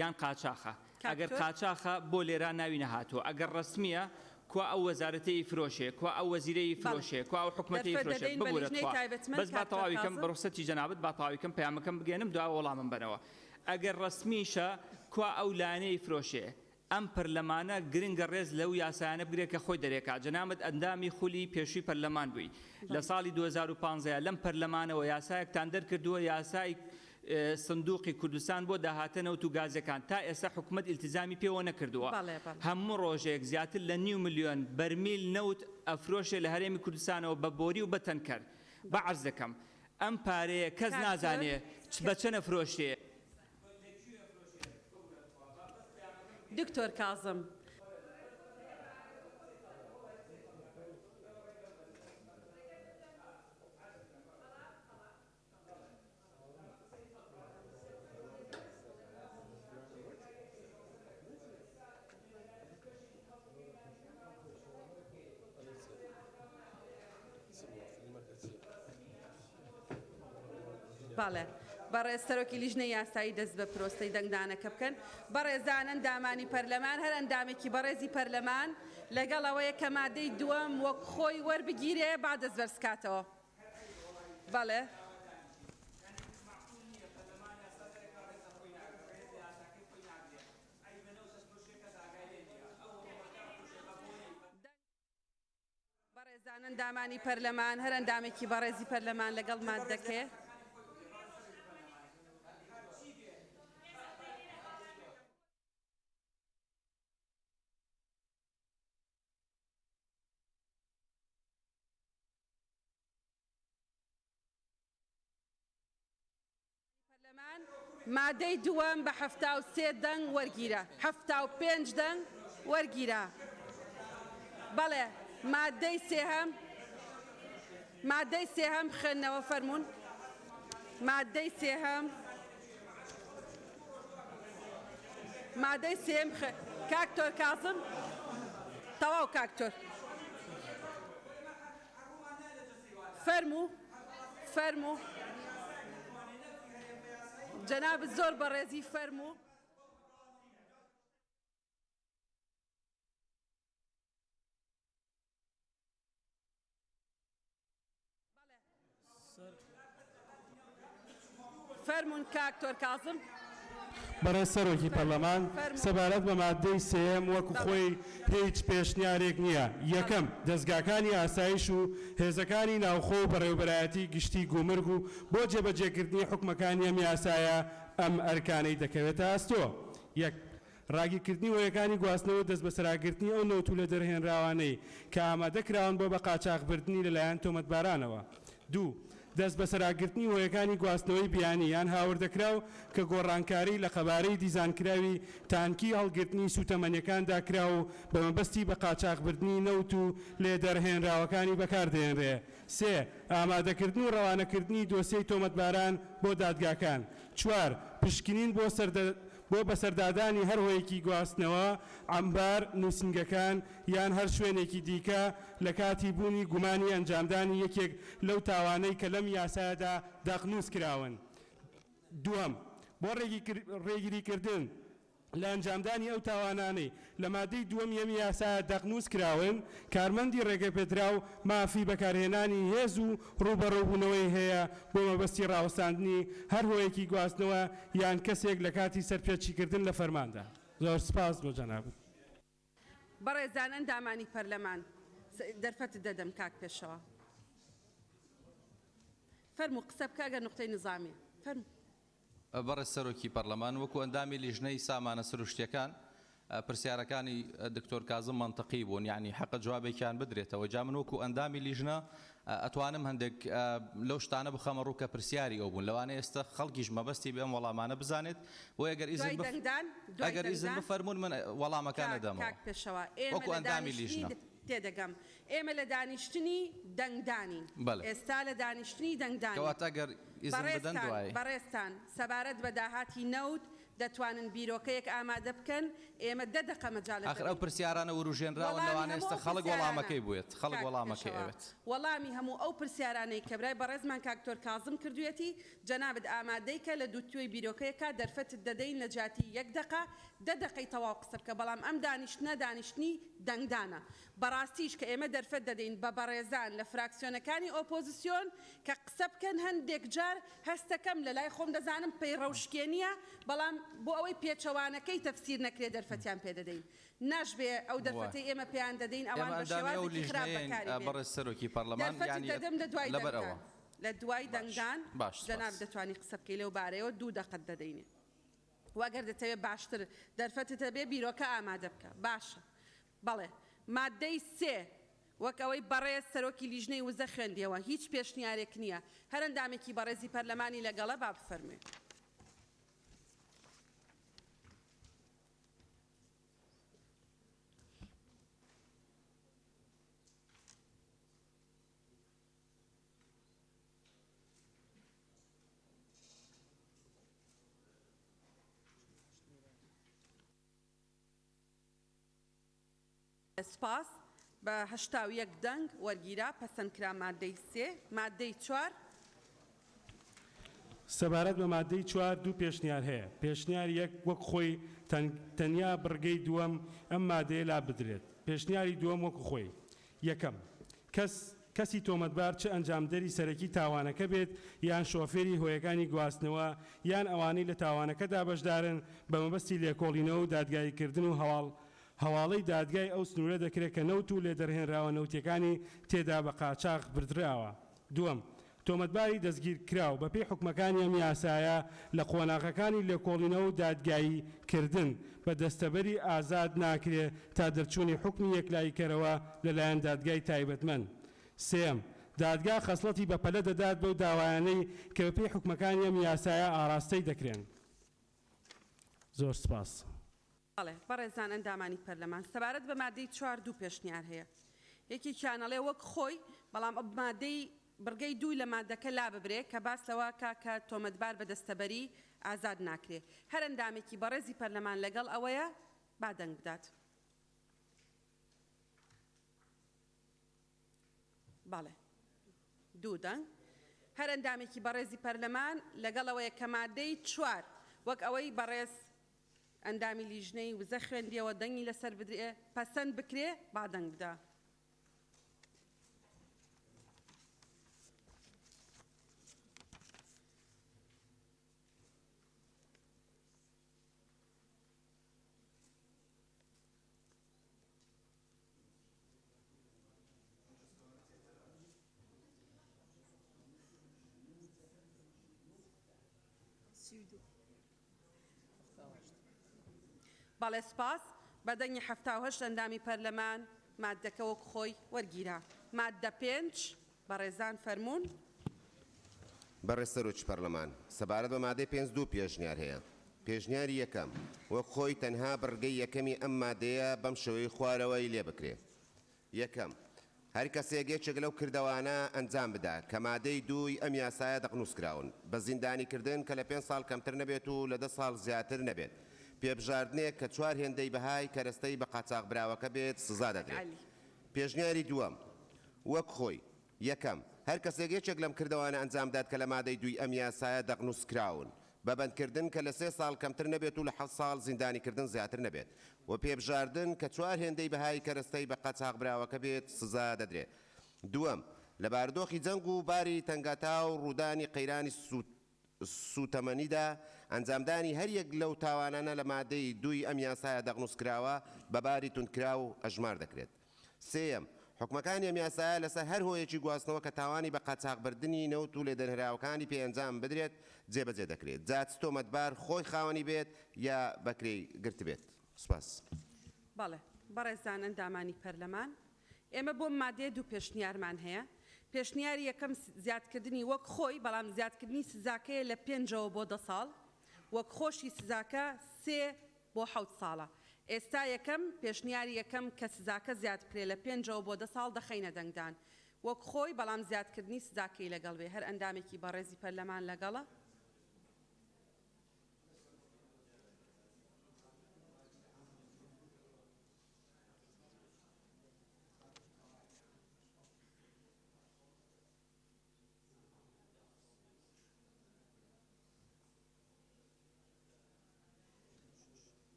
V: یان قاچاخە ئەگەر قاچاخە بۆ لێران ناوی نەهاتوە ئەگەر ڕسمیە کوا ئەو وەزارەتەی فرۆشێ کوا ئەو وەزیرەی فرۆشێ کوا ئەو حکومەتی فرۆشێ ببورێت بەس با تەواویکەم بە ڕوخسەتی جەنابەت با تەواویکەم پەیامەکەم بگەێنم دوای وەڵامم بنەوە ئەگەر ڕسمیشە کوا ئەو لانەی فرۆشێ ئەم پەرلەمانە گرنگە ڕێز لەو یاسایانە بگرێت کە خۆی دەرێکات جەنابەت ئەندامی خولی پێشووی پەرلەمان بووی لە ساڵی 2015 لەم پەرلەمانەوە یاسایەکتان دەرکردووە یاسای سندوقی کوردستان بۆ داهاتنەوت و گازەکان تا ئێستا حکومەت ئیلتیزامی پێوە نەکردووە هەموو ڕۆژێک زیاتر لە 9 ملیۆن بەرمیل نەوت ئەفرۆشێ لە هەرێمی کوردستانەوە بە بۆری و بە تەنکەر بە عەرز دەکەم ئەم پارەیە کەس نازانێ بە چەنە فرۆشتێ
A: دکتۆر کازم باڵێ بەڕێز سەرۆکی لیژنەی یاسایی دەست بە پرۆستەی دەنگدانەکە بکەن بەڕێزان ئەندامانی پەرلەمان هەر ئەندامێکی بەڕێزی پەرلەمان لەگەڵ ئەوەیە کە مادەی دووەم وەک خۆی وەربگیرێ با دەست بەرزکاتەوە بەڵێ بەڕێزان ئەندامانی پەرلەمان هەر ئەندامێکی بەڕێزی پەرلەمان لەگەڵ مادەکێ مادەی دووەم بە 73 دەنگ وەرگیرە 75 دەنگ وەرگیرە بەڵێ مادەی سێهەم بخێنەوە فەرموون مادەی سێهەم کاکتۆر کازم تەواو کاکتۆر فەرموو جناب زۆر بەڕێزی فەرموو فەرموون کاکتۆر کازم
N: بەڕێز سەرۆکی پەرلەمان سەبارەت بە مادەی سێم وەکو خۆی هیچ پێشنیارێک نییە یەکەم دەستگاکانی ئاسایش و هێزەکانی ناوخۆ و بەڕێوەبەرایەتی گشتی گومرگ و بۆ جێبەجێکردنی حکومەکانی ئەم یاسایە ئەم ئەرکانەی دەکەوێتە ئاستۆ یەک ڕاگیرکردنی وەیەکانی گواستنەوە دەست بە سەراگرتنی ئەو نەوت و لە دەرهێنراوانەی کە ئامادەکراون بۆ بە قاچاقبردنی لەلایەن تۆمەتبارانەوە دوو دەست بە سەراگرتنی وەیەکانی گواستنەوەی بیانی یان هاوردەکراو کە گۆڕانکاری لە قەبارەی دیزانکراوی تانکی هەڵگرتنی سوتەمەنیەکاندا کرا و بە مەبەستی بە قاچاقبردنی نەوت و لێ دەرهێنراوەکانی بەکاردێنرێ سێ ئامادەکردن و ڕەوانەکردنی دۆسیەی تۆمەتباران بۆ دادگاکان چوار پشکنین بۆ بەسەردادانی هەر هۆیەکی گواستنەوە ئەمبار نووسنگەکان یان هەر شوێنێکی دیکە لە کاتی بوونی گومانی ئەنجامدانی یەکێک لەو تاوانەی کە لەم یاسایەدا داخنووس کراون دووەم بۆ ڕێگیریکردن لە ئەنجامدانی ئەو تاوانانەی لە مادەی دووەم یەمی یاسایە دەقنووس کراون کارمەندی ڕێگەپێدراو مافی بەکارهێنانی هێز و ڕوبەڕۆبوونەوەی هەیە بۆ مەبەستی ڕاوەستاندنی هەر هۆیەکی گواستنەوە یان کەسێک لە کاتی سەرپێچیکردن لە فەرماندا زۆر سپاس بۆ جەنابەت
A: بەڕێزان ئەندامانی پەرلەمان دەرفەت دەدەم کاک پێشەوە فەرموو قسە بکە ئەگەر نوقتەی نظامیە فەرموو
O: بەڕێز سەرۆکی پەرلەمان وەکو ئەندامی لیژنەی سامانە سروشتیەکان پرسیارەکانی دکتۆر کازم منطقی بوون یعنی حق جوابێکیان بدرێتەوە جا من وەکو ئەندامی لیژنە ئەتوانم هەندێک لەو شتانە بخەمە ڕوو کە پرسیاری ئەو بوون لەوانەیە ئێستا خەڵکیش مەبەستی بێم وەڵامانە بزانێت و ئەگەر ئیزن بفەرمون من وەڵامەکانە دەمەوە وەکو ئەندامی لیژنە
A: تێدەگەم ئێمە لە دانیشتنی دەنگدانین ئێستا لە دانیشتنی دەنگدانی
O: کەواتە گەر ئیزن بدەن دوایێ
A: بەڕێستان سەبارەت بە داهاتی نەوت دەتوانن بیرۆکەیەک ئامادە بکەن ئێمە 10 دقە مەجاڵ
O: ئەخر ئەو پرسیارانە وروژێنراوە لەوانە ئێستا خەڵک وەڵامەکەی بووێت خەڵک وەڵامەکەی ئەوێت
A: وەڵامی هەموو ئەو پرسیارانەی کە برای بەڕێزمان کاکتۆر کازم کردوێتی جەنابەت ئامادەی کە لە دووتوێی بیرۆکەیەکە دەرفەتت دەدەین لە جاتی 1 دقە 10 دقەی تەواو قسە بکە بەڵام ئەم دانیشتنە دانیشتنی دەنگدانە بەڕاستیش کە ئێمە دەرفەت دەدەین بە بەڕێزان لە فراکسیۆنەکانی ئۆپۆزیسیۆن کە قسە بکەن هەندێک جار هەستەکەم لە لای خۆم دەزانم پێی ڕەوشکێنیە بەڵام بۆ ئەوەی پێچەوانەکەی تەفسیر نەکرێ دەرفەتیان پێ دەدەین ناشبێ ئەو دەرفەتەی ئێمە پێیان دەدەین ئەوان بە شێوازێکی خراپ بەکاری بێن
O: بەڕێز سەرۆکی پەرلەمان
A: دەرفەتی دەدەم لە دوای دەنگدان جەناب دەتوانی قسە بکەی لەو بارەیەوە 2 دقەت دەدەینێ واگەر دەتەوێت باشتر دەرفەتت هەبێ بیرۆکە ئامادە بکە باشە بەڵێ مادەی 3 وەک ئەوەی بەڕێز سەرۆکی لیژنەی وزە خوێندیەوە هیچ پێشنیارێک نییە هەر ئەندامێکی بەڕێزی پەرلەمانی لەگەڵە با بفەرمێ سپاس بە 81 دەنگ وەرگیرا پەسەندکرا مادەی 3 مادەی 4
N: سەبارەت بە مادەی 4 دوو پێشنیار هەیە پێشنیار یەک وەک خۆی تەنیا بڕگەی دووەم ئەم مادەیە لا بدرێت پێشنیاری دووەم وەکو خۆی یەکەم کەسی تۆمەتبار چه ئەنجامدەری سەرەکی تاوانەکە بێت یان شۆفێری هۆیەکانی گواستنەوە یان ئەوانەی لە تاوانەکەدا بەشدارن بە مەبەستی لێکۆڵینەوە و دادگاییکردن و هەواڵەی دادگای ئەو سنوورە دەکرێت کە نەوت و لێدەرهێنراوە نەوتیەکانی تێدا بە قاچاق بردراوە دووەم تۆمەتباری دەستگیر کراو بە پێی حکومەکانی ئەم یاسایە لە قۆناغەکانی لێکۆڵینەوە و دادگاییکردن بە دەستەبەری ئازاد ناکرێت تا دەرچوونی حکمی یەکلاییکەرەوە لەلایەن دادگای تایبەتمەند سێم دادگا خەسڵەتی بەپەلە دەدات بەو داوایانەی کە بە پێی حکومەکانی ئەم یاسایە ئاراستەی دەکرێن زۆر سپاس
A: بەڵێ بەڕێزان ئەندامانی پەرلەمان سەبارەت بە مادەی 4 دوو پێشنیار هەیە یەکی چانەڵێ وەک خۆی بەڵام مادەی بڕگەی دووی لە مادەکە لا ببرێ کە باس لەوە کە تۆمەتبار بە دەستەبەری ئازاد ناکرێ هەر ئەندامێکی بەڕێزی پەرلەمان لەگەڵ ئەوەیە با دەنگ بدات بەڵێ 2 دەنگ هەر ئەندامێکی بەڕێزی پەرلەمان لەگەڵ ئەوەیە کە مادەی 4 وەک ئەوەی بەڕێز ئەندامی لیژنەی وزە خوێندیەوە دەنگی لەسەر بدرێ پەسەند بکرێ با دەنگ بدا بەڵێ سپاس بەدەنگی 78 ئەندامی پەرلەمان مادەکە وەک خۆی وەرگیرا مادە 5 بەڕێزان فەرموون
T: بەڕێز سەرۆکی پەرلەمان سەبارەت بە مادەی 5 دوو پێشنیار هەیە پێشنیاری یەکەم وەک خۆی تەنها بڕگەی یەکەمی ئەم مادەیە بەم شێوەی خوارەوەی لێ بکرێ یەکەم هەر کەسێک یەکێک لەو کردەوانە ئەنجام بدات کە مادەی دووی ئەم یاسایە دەقنووسکراون بە زیندانیکردن کە لە 5 ساڵ کەمتر نەبێت و لە 10 ساڵ زیاتر نەبێت پێبژاردنێک کە 4 هێندەی بەهای کەرەستەی بە قاچاق براوەکە بێت سزا دەدرێت پێشنیاری دووەم وەک خۆی یەکەم هەر کەسێک یەکێک لەم کردەوانە ئەنجامدات کە لە مادەی دووی ئەم یاسایە دەقنووسکراون بە بەندکردن کە لە 3 ساڵ کەمتر نەبێت و لە 7 ساڵ زیندانیکردن زیاتر نەبێت و پێبژاردن کە 4 هێندەی بەهای کەرەستەی بە قاچاق براوەکە بێت سزا دەدرێت دووەم لە بارودۆخی جەنگ و باری تەنگاتا و ڕوودانی قەیرانی سوتەمەنیدا ئەنجامدانی هەر یەک لەو تاوانانە لە مادەی دووی ئەم یاسایە دەقنووسکراوە بە باری توندکرا و ئەژمار دەکرێت سێم حکومەکانی ئەم یاسایە لەسەر هەر هۆیەکی گواستنەوە کە تاوانی بە قاچاقبردنی نەوت و لێدەرهێنراوەکانی پێئەنجام بدرێت جێبەجێ دەکرێت جات تۆمەتبار خۆی خاوەنی بێت یا بەکرێی گرت بێت سوپاس
A: بەڵێ بەڕێزان ئەندامانی پەرلەمان ئێمە بۆ مادەیە دوو پێشنیارمان هەیە پێشنیاری یەکەم زیادکردنی وەک خۆی بەڵام زیادکردنی سزاکەیە لە 5 بۆ 10 ساڵ وەک خۆشی سزاکە 3 بۆ 7 ساڵە ئێستا یەکەم پێشنیاری یەکەم کە سزاکە زیاد بکرێ لە 5 بۆ 10 ساڵ دەخەینە دەنگدان وەک خۆی بەڵام زیادکردنی سزاکەی لەگەڵ بێ هەر ئەندامێکی بەڕێزی پەرلەمان لەگەڵە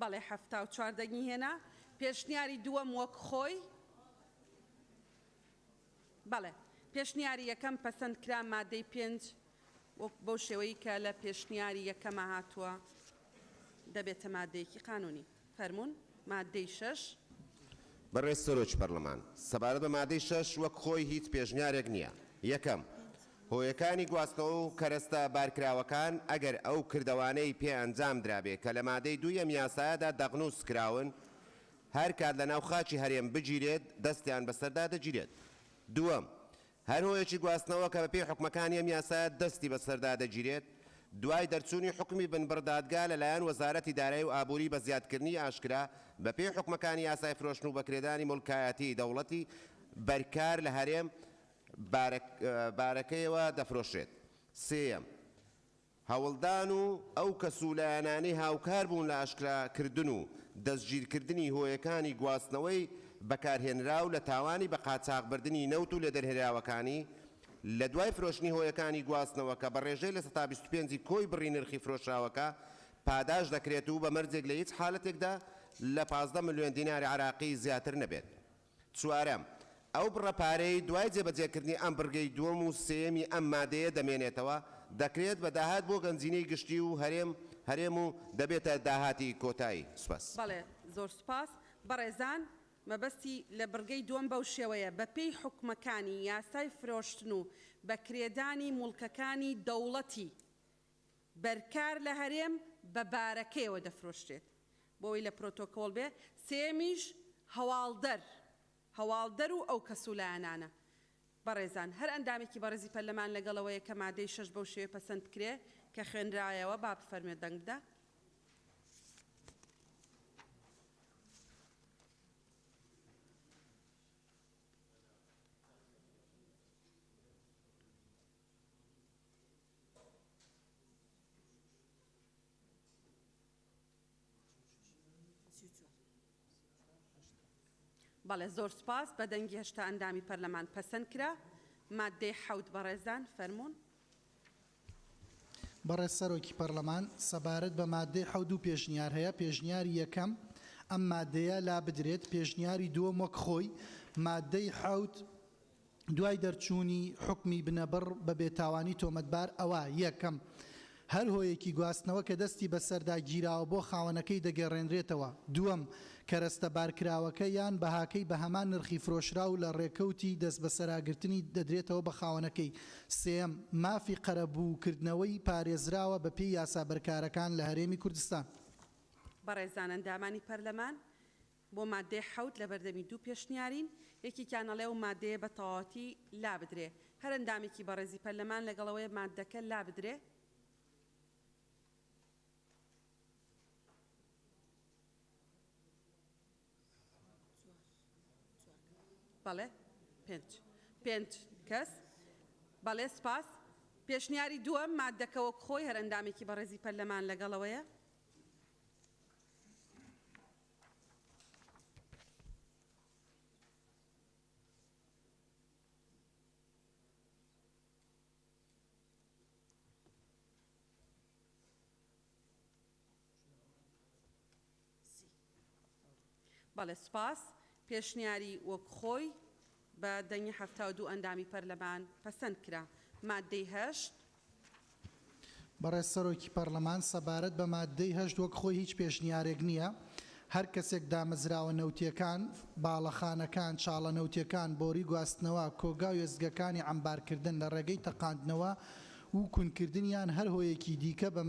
A: بەڵێ 74 دەنگی هێنا پێشنیاری دووەم وەک خۆی بەڵێ پێشنیاری یەکەم پەسەند کرا مادەی 5 وەک بەو شێوەیە کە لە پێشنیاری یەکەمە هاتووە دەبێتە مادەیەکی قانونی فەرمونون مادەی 6
T: بەڕێز سەرۆکی پەرلەمان سەبارەت بە مادەی 6 وەک خۆی هیچ پێشنیارێک نییە یەکەم هۆیەکانی گواستنەوە و کەرەستە بارکراوەکان ئەگەر ئەو کردەوانەی پێ ئەنجام درابێ کە لە مادەی دوویەم یاسایەدا دەغنووس کراون هەر کات لە ناو خاچی هەرێم بگیرێت دەستیان بەسەردا دەگیرێت دووەم هەر هۆیەکی گواستنەوە کە بە پێی حکومەکانی ئەم یاسایەت دەستی بەسەردا دەگیرێت دوای دەرچوونی حکمی بنبڕدادگا لەلایەن وەزارەتی دارایی و ئابووری بە زیادکردنی ئاشکرا بە پێی حکومەکانی یاسای فرۆشتن و بەکرێدانی مولکایەتی دەوڵەتی بەرکار لە هەرێم بارەکەیەوە دەفرۆشێت سێەم هەوڵدان و ئەو کەسولایەنانەی هاوکار بوون لە ئاشکراکردن و دەستگیرکردنی هۆیەکانی گواستنەوەی بەکارهێنرا و لە تاوانی بە قاچاقبردنی نەوت و لە دەرهێراوەکانی لە دوای فرۆشتنی هۆیەکانی گواستنەوە کە بە ڕێژەی لە 25 کۆی بڕی نرخی فرۆشراوەکە پاداش دەکرێت و بە مەرجێک لە هیچ حالەتێکدا لە 15 ملیۆن دیناری عراقی زیاتر نەبێت چوارەم ئەو بڕەپارەی دوای جێبەجێکردنی ئەم بڕگەی دووەم و سێمی ئەم مادەیە دەمێنێتەوە دەکرێت بە داهات بۆ گەنجینەی گشتی و هەرێم و دەبێتە داهاتی کۆتایی سوپاس
A: بەڵێ زۆر سوپاس بەڕێزان مەبەستی لە بڕگەی دووەم بەو شێوەیە بە پێی حکومەکانی یاسای فرۆشتن و بەکرێدانی موڵکەکانی دەوڵەتی بەرکار لە هەرێم بە بارەکەیەوە دەفرۆشتێت بۆی لە پرۆتۆکۆڵ بێ سێمیش هەواڵدەر و ئەو کەسولایەنانە بەڕێزان هەر ئەندامێکی بەڕێزی پەرلەمان لەگەڵەوەیە کە مادەی 6 بەو شێوەیە پەسەند بکرێ کە خوێنرایەوە با بفەرمێت دەنگ بدە بەڵێ زۆر سپاس بە دەنگی هەشتا ئەندامی پەرلەمان پەسەند کرا مادەی 7 بەڕێزان فەرمونون
E: بەڕێز سەرۆکی پەرلەمان سەبارەت بە مادەی 7 و پێشنیار هەیە پێشنیاری یەکەم ئەم مادەیە لا بدرێت پێشنیاری دووەم وەک خۆی مادەی 7 دوای دەرچوونی حکمی بنەبڕ بە بێتاوانی تۆمەتبار ئەوە یەکەم هەر هۆیەکی گواستنەوە کە دەستی بەسەردا گیراوە بۆ خاوەنەکەی دەگەڕێنرێتەوە دووەم کەرەستە بارکراوەکە یان بەهاکەی بە هەمان نرخی فرۆشرا و لە ڕێکەوتی دەست بەسەراگرتنی دەدرێتەوە بە خاوەنەکەی سێم مافی قەرەبووکردنەوەی پارێزراوە بە پێی یاسابەرکارەکان لە هەرێمی کوردستان
A: بەڕێزان ئەندامانی پەرلەمان بۆ مادەی 7 لە بەردەمی دوو پێشنیارین یەکێکیانەڵێ و مادەیە بە تەواوەتی لا بدرێ هەر ئەندامێکی بەڕێزی پەرلەمان لەگەڵەوەی مادەکە لا بدرێ بەڵێ 5 کەس بەڵێ سپاس پێشنیاری دووەم مادەکە وەک خۆی هەر ئەندامێکی بەڕێزی پەرلەمان لەگەڵەوەیە بەڵێ سپاس پێشنیاری وەک خۆی بە دەنگی 72 ئەندامی پەرلەمان پەسەند کرا مادەی 8
E: بەڕێز سەرۆکی پەرلەمان سەبارەت بە مادەی 8 وەک خۆی هیچ پێشنیارێک نییە هەر کەسێک دامەزراوە نەوتیەکان باڵەخانەکان چاڵە نەوتیەکان بۆری گواستنەوە کۆگا و وێستگەکانی عەمبارکردن لە ڕێگەی تەقاندنەوە و کونکردنیان هەر هۆیەکی دیکە بە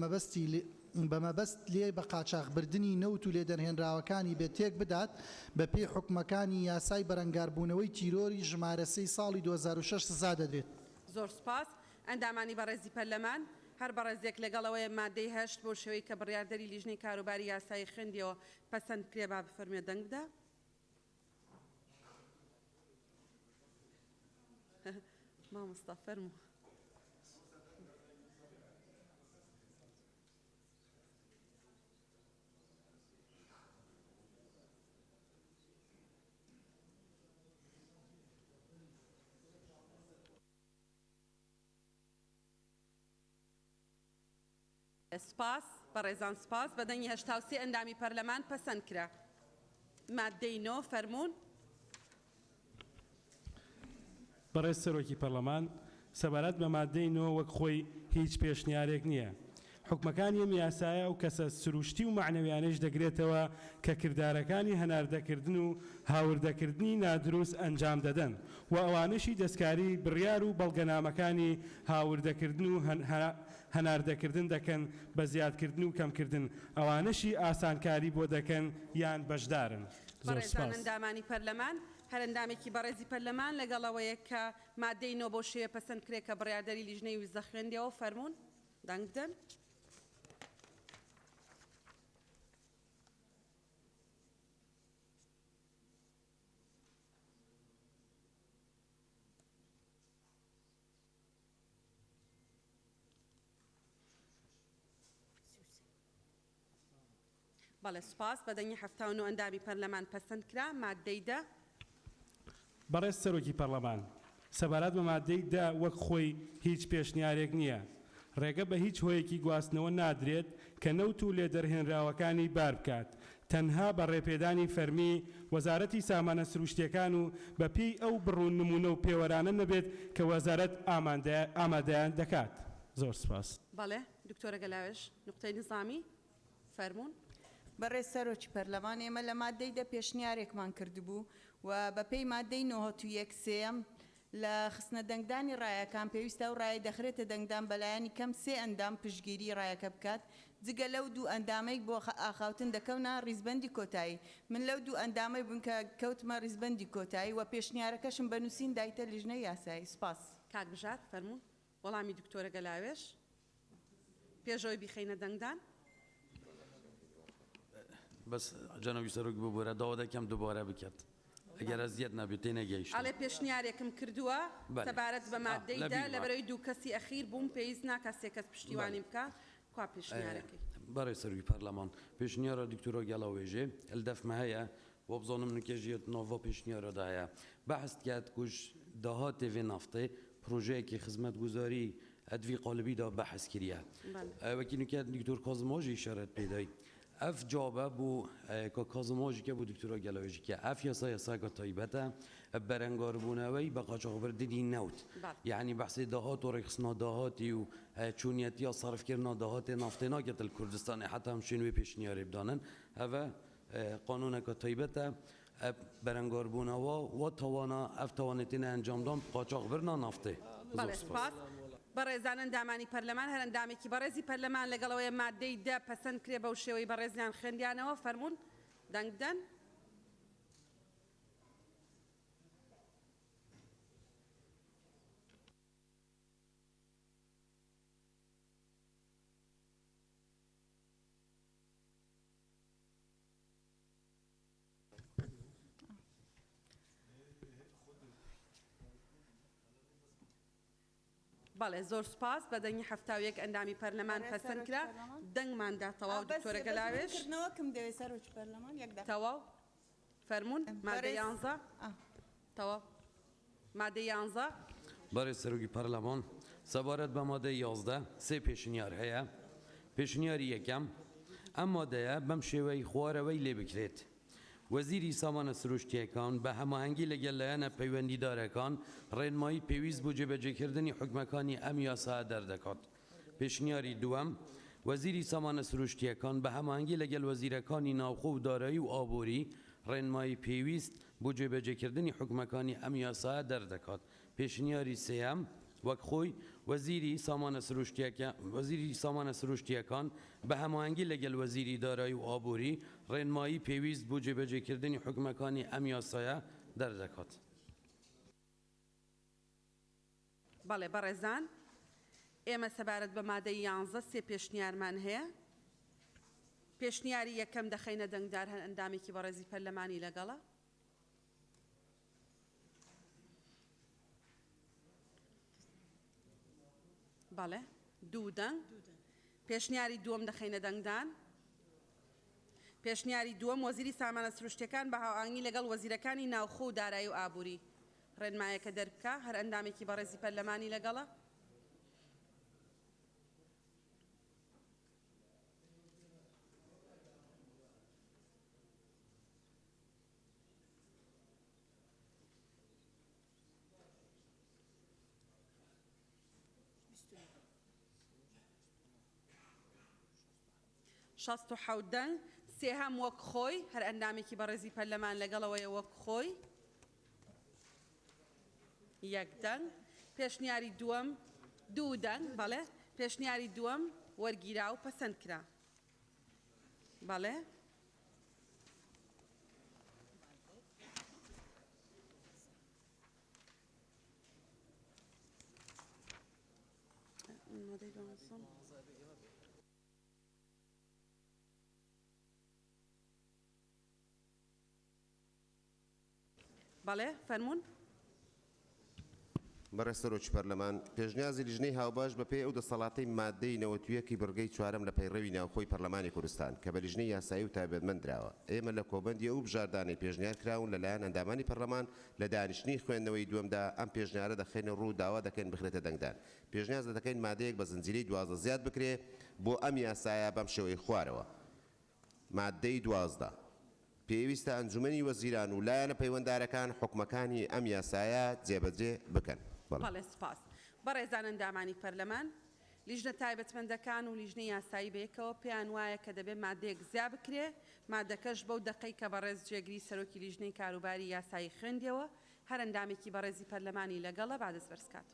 E: مەبەست لێ بە قاچاقبردنی نەوت و لێدەرهێنراوەکانی بێتێک بدات بە پێی حکومەکانی یاسای بەرەنگاربوونەوەی تیرۆری ژمارە 3 ساڵی 2006 سزا دەدرێت
A: زۆر سپاس ئەندامانی بەڕێزی پەرلەمان هەر بەڕێزێک لەگەڵەوەی مادەی هەشت بۆ شێوەی کە بڕیاردەری لیژنەی کاروباری یاسایی خوێندیەوە پەسەند کرێ با بفەرمێ دەنگ بدە. مامۆستا فەرموو. سپاس بەڕێزان سپاس بەدەنگی 83 ئەندامی پەرلەمان پەسەند کرا. مادەی نۆ فەرموون.
N: بەڕێز سەرۆکی پەرلەمان سەبارەت بە مادەی نۆ وەک خۆی هیچ پێشنیارێک نییە. حکومەکانی ئەم یاسایە و کەسە سروشتی و معنەویانش دەگرێتەوە کە کردارەکانی هەناردەکردن و هاوردەکردنی نادروست ئەنجام دەدەن و ئەوانشی دەستکاری بڕیار و بەڵگەنامەکانی هاوردەکردن و هەناردەکردن دەکەن بە زیادکردن و کەمکردن ئەوانشی ئاسانکاری بۆ دەکەن یان بەشدارن.
A: بەڕێزان ئەندامانی پەرلەمان هەرەندامێکی بەڕێزی پەرلەمان لەگەڵەوەیە کە مادەی نۆ بۆ شێوە پەسەند کرێ کە بڕیاردەری لیژنەی وزە خوێندیەوە فەرموون دەنگ بدەن. بەڵێ سپاس بەدەنگی 79 ئەندامی پەرلەمان پەسەند کرا. مادەی دە.
N: بەڕێز سەرۆکی پەرلەمان سەبارەت بە مادەی دا وەک خۆی هیچ پێشنیارێک نییە. ڕێگە بە هیچ هۆیەکی گواستنەوە نادرێت کە نەوت و لێدەرهێنراوەکانی بار بکات تەنها بە ڕێپێدانی فەرمی وەزارەتی سامانە سروشتیەکان و بەپێی ئەو بڕوون نمونە و پێوەرانە نەبێت کە وەزارەت ئامادەیان دەکات. زۆر سپاس.
A: بەڵێ دکتۆرە گەلاوێش نقطەی نظامی فەرموون.
F: بەڕێز سەرۆکی پەرلەمان ئێمە لە مادەی دە پێشنیارێکمان کردبوو و بەپێی مادەی 91 سێم لە خستنە دەنگدانی ڕایەکان پێویستە و ڕای دەخرێتە دەنگدان بەلایەنی کەم سێ ئەندام پشتگیری ڕایەکە بکات جگە لەو دوو ئەندامەی بۆ ئاخاوتن دەکەونە ڕیزبەندی کۆتایی. من لەو دوو ئەندامەی بوون کە کەوتمە ڕیزبەندی کۆتایی و پێشنیارەکەشم بە نووسین دایتە لیژنەی یاسایی. سپاس.
A: کاک بژار فەرموون. وەڵامی دکتۆرە گەلاوێش پێشەوەی بیخەینە دەنگدان.
U: بەس جەنابی سەرۆک ببوورە داوا دەکەم دووبارە بکات ئەگەر ئەزیەت نەبێت تێ نەگەیشت.
A: ئەڵێ پێشنیارێکم کردووە سەبارەت بە مادەیدا لەبەرەوەی دوو کەسی ئەخیر بووم پێویست ناکات کەس پشتیوانی بکە کوا پێشنیارەکەی.
U: بەڕێز سەرۆکی پەرلەمان پێشنیارە دکتۆرە گەڵاوێژێ ئەلدەفمە هەیە بۆ بزانم نکێژیت نۆڤە پێشنیارەدایە بەحث کرد کوش داهاتێ vê naftê projeyekî xizmetguzarî edvî qalibî da behs kiriye. Wekî nûket Dîktor Kazimajî îşaret pêdayî. Ev cabe bû ka Kazimajîke bû Dîktora Gelavêjîke. Ev yasa yasaka taybet e berengaribûneweyî be qaçaxbir didî newt. Yani behsê dahat û rêxistina dahatî û çûniyetiya sarfkirina dahatê naftê naket li Kurdistanê heta em şên wê pêşniyarê bidanin. Ev e qanûneka taybet e berengaribûnewa wa tawana ev tawanêtîne encamdan qaçaxbirina naftê.
A: بەڕێزان ئەندامانی پەرلەمان هەرەندامێکی بەڕێزی پەرلەمان لەگەڵەوەی مادەی دە پەسەند کرێ بەو شێوەی بەڕێزیان خوێندیانەوە فەرموون دەنگ بدەن. بەڵێ زۆر سپاس بەدەنگی 71 ئەندامی پەرلەمان پەسەند کرا دەنگماندا تەواو دکتۆرە گەلاوێش تەواو فەرموون مادە 11 تەواو مادە 11.
U: بەڕێز سەرۆکی پەرلەمان سەبارەت بە مادەی 11 سێ پێشنیار هەیە. پێشنیاری یەکەم ئەم مادەیە بەم شێوەی خوارەوەی لێ بکرێت. وەزیری سامانە سروشتیەکان بە هەماهەنگی لەگەڵ لایەنە پەیوەندیدارەکان ڕێنمایی پێویست بۆ جێبەجێکردنی حکومەکانی ئەم یاسا دەردەکات. پێشنیاری دووەم وەزیری سامانە سروشتیەکان بە هەماهەنگی لەگەڵ وەزیرەکانی ناوخۆ و دارایی و ئابووری ڕێنمایی پێویست بۆ جێبەجێکردنی حکومەکانی ئەم یاسا دەردەکات. پێشنیاری سێەم وەک خۆی وەزیری سامانە سروشتیەکان بە هەماهەنگی لەگەڵ وەزیری دارایی و ئابووری ڕێنمایی پێویست بۆ جێبەجێکردنی حکومەکانی ئەم یاسایە دەردەکات.
A: بەڵێ بەڕێزان ئێمە سەبارەت بە مادەی 11 سێ پێشنیارمان هەیە. پێشنیاری یەکەم دەخەینە دەنگدار هەر ئەندامێکی بەڕێزی پەرلەمانی لەگەڵە. بەڵێ دوو دەنگ. پێشنیاری دووەم دەخەینە دەنگدان. پێشنیاری دووەم وەزیری سامانە سروشتیەکان بە هاوئاهەنگی لەگەڵ وەزیرەکانی ناوخۆ و دارایی و ئابووری ڕێنمایەکە دەربکە هەر ئەندامێکی بەڕێزی پەرلەمانی لەگەڵە. شەست و حەوت دەنگ. سێهەم وەک خۆی هەر ئەندامێکی بەڕێزی پەرلەمان لەگەڵەوەیە وەک خۆی. یەک دەنگ. پێشنیاری دووەم دوو دەنگ. بەڵێ پێشنیاری دووەم وەرگیرا و پەسەند کرا. بەڵێ بەڵێ فەرموون.
T: بەڕێز سەرۆکی پەرلەمان پێشنیازی لیژنەی هاوباش بەپێی ئەو دەسەڵاتەی مادەی 91 بڕگەی چوارەم لە پەیڕەوی ناوخۆی پەرلەمانی کوردستان کە بە لیژنەی یاسایی و تایبەتمەند درراوە. ئێمە لە کۆبەندی ئەو بژاردانەی پێشنیار کراون لەلایەن ئەندامانی پەرلەمان لە دانیشتنی خوێندنەوەی دووەمدا ئەم پێشنیارە دەخێنە ڕوو داوا دەکەین بخرێتە دەنگدان. پێشنیاز دەکەین مادەیەک بە زنجیرەی 12 زیاد بکرێ بۆ ئەم یاسایە بەم شێوەی خوارەوە. مادەی 12 پێویستە ئەنجومەنی وەزیران و لایەنە پەیوەنددارەکان حکومەکانی ئەم یاسایە جێبەجێ بکەن.
A: بەڵێ سپاس. بەڕێزان ئەندامانی پەرلەمان لیژنە تایبەتمەندەکان و لیژنەی یاسایی بەیەکەوە پێیان وایە کە دەبێت مادەیەک زیا بکرێ. مادەکەش بەو دەقەی کە بەڕێز جێگری سەرۆکی لیژنەی کاروباری یاسایی خوێندیەوە هەر ئەندامێکی بەڕێزی پەرلەمانی لەگەڵە با دەست بەرزکات.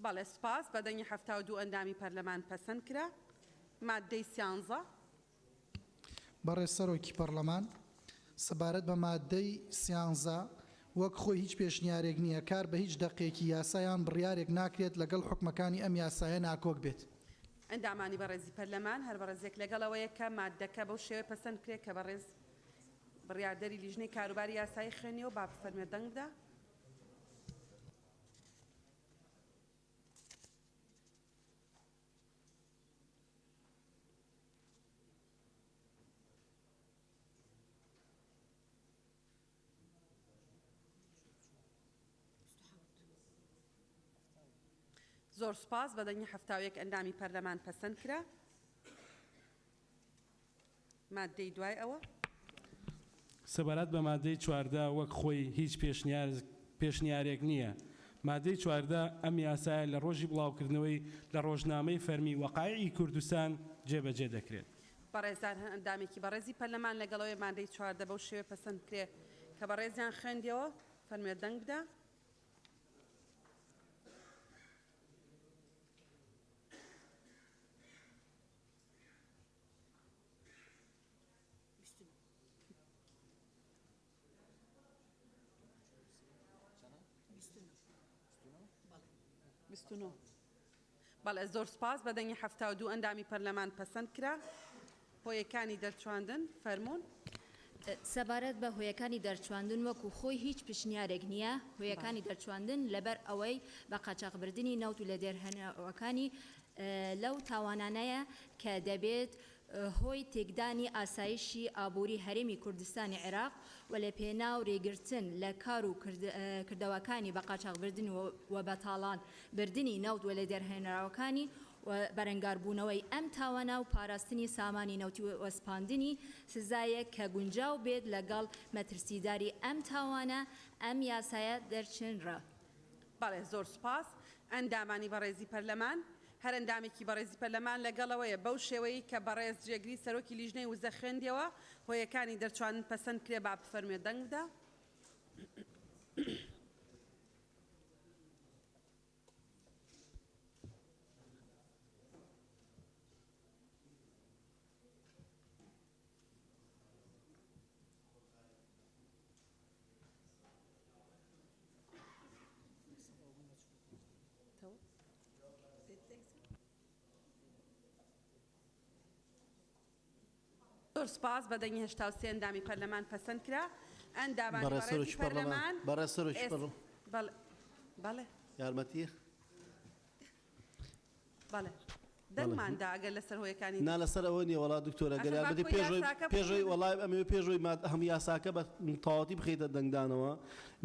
A: بەڵێ سپاس. بەدەنگی 72 ئەندامی پەرلەمان پەسەند کرا. مادەی 13
E: بەڕێز سەرۆکی پەرلەمان سەبارەت بە مادەی 13 وەک خۆی هیچ پێشنیارێک نییە کار بە هیچ دەقێکی یاسایان بڕیارێک ناکرێت لەگەڵ حکومەکانی ئەم یاسایە ناکۆک بێت.
A: ئەندامانی بەڕێزی پەرلەمان هەر بەڕێزێک لەگەڵەوەیە کە مادەکە بەو شێوەیە پەسەند کرێت کە بەڕێز بڕیاردەری لیژنەی کاروباری یاسایی خوێنیەوە با بفەرمێ دەنگ بدا. زۆر سپاس. بەدەنگی 71 ئەندامی پەرلەمان پەسەند کرا. مادەی دوای ئەوە
N: سەبارەت بە مادەی 14 وەک خۆی هیچ پێشنیارێک نییە. مادەی 14 ئەم یاسایە لە ڕۆژی بڵاوکردنەوەی لە ڕۆژنامەی فەرمی وەقایعی کوردستان جێبەجێ دەکرێت.
A: بەڕێزان ئەندامێکی بەڕێزی پەرلەمان لەگەڵەوەی مادەی 14 بەو شێوەیە پەسەند کرێت کە بەڕێزیان خوێندیەوە فەرمێ دەنگ بدا. بەڵێ زۆر سپاس. بەدەنگی 72 ئەندامی پەرلەمان پەسەند کرا. هۆیەکانی دەرچواندن فەرموون.
G: سەبارەت بە هۆیەکانی دەرچواندن وەکو خۆی هیچ پشنیارێک نییە. هۆیەکانی دەرچواندن لەبەر ئەوەی بە قاچاقبردنی نەوت و لە دێرهێنەوەکانی لەو تاوانانەیە کە دەبێت هۆی تێکدانی ئاسایشی ئابووری هەرێمی کوردستانی عێراق و لە پێناو ڕێگرتن لە کار و کردەوەکانی بە قاچاقبردن و بەتاڵان بردننی نەوت و لە دەرهێنراوەکانی بەرەنگاربوونەوەی ئەم تاوانە و پاراستنی سامانی نەوتی وەسپاندنی سزایە کە گونجاو بێت لەگەڵ مەترسیداری ئەم تاوانە ئەم یاسایە دەرچنرە.
A: بەڵێ زۆر سپاس. ئەندامانی بەڕێزی پەرلەمان هەر ئەندامێکی بەڕێزی پەرلەمان لەگەڵەوەیە بەو شێوەیە کە بەڕێز جێگری سەرۆکی لیژنەی وزە خوێندیەوە هۆیەکانی دەرچوانن پەسەند کرێ با بفەرمێ دەنگ بدا. زۆر سپاس بەدەنگی 83 ئەندامی پەرلەمان پەسەند کرا ئەندامانی
D: بەڕێز
A: بەڕێزی
D: سەرۆکی
A: پەرلەمان
D: بەڕێز سەرۆکی پەرلەمان
A: بەڵێ
D: یارمەتی
A: بەڵێ دەنگماندا ئەگەر لەسەر هۆیەکانی
D: نا لەسەر ئەوە نییە وڵات دکتۆرە گەر یارمەتی پێشۆی وڵای ئەمێ پێشۆی هەموو یاساکە بە تەواوەتی بخەیتە دەنگدانەوە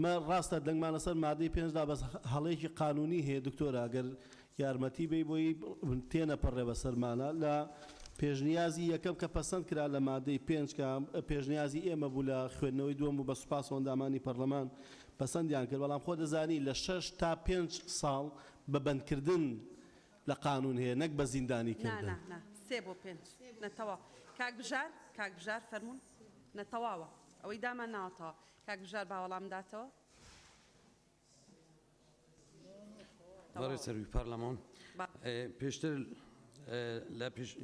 D: مە ڕاستە دەنگمان لەسەر مادەی پێنجدا بەس هەڵەیەکی قانونی هەیە دکتۆرە گەر یارمەتی بێ بۆی تێنەپەڕێ بەسەرمانە لە پێشنیازی یەکەم کە پەسەند کرا لە مادەی پێنج کە پێشنیازی ئێمە بوو لە خوێندنەوەی دووەم بوو بە سوپاس ئەندامانی پەرلەمان پەسەندیان کرد بەڵام خۆ دەزانی لە 6 تا 5 ساڵ بە بەندکردن لە قانون هەیە نەک بە زیندانی کردن
A: سێ بۆ پێنج نەتەوا کاک بژار فەرمونون نەتەواوە ئەوەی دامان ناوەتەوە کاک بژار با وەڵام داتەوە
U: بەڕێز سەرۆکی پەرلەمان پێشتر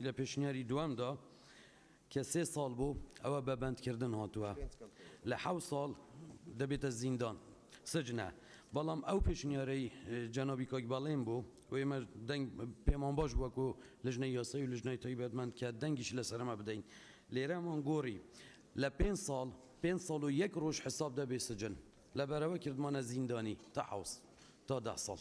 U: لە پێشنیاری دوامدا کە 3 ساڵ بوو ئەوە بە بەندکردن هاتووە لە 7 ساڵ دەبێتە زیندان سجنە بەڵام ئەو پێشنیارەی جەنابی کاکباڵێن بوو و ئێمە دەنگ پێمان باش وەکو لژنەی یاسایی و لژنەی تایبەتمەند کە دەنگیش لەسەرمە بدەین لێرەمان گۆڕی لە 5 ساڵ و 1 ڕۆژ حساب دەبێ سجن لەبەرەوە کردمانە زیندانی تا 10 ساڵ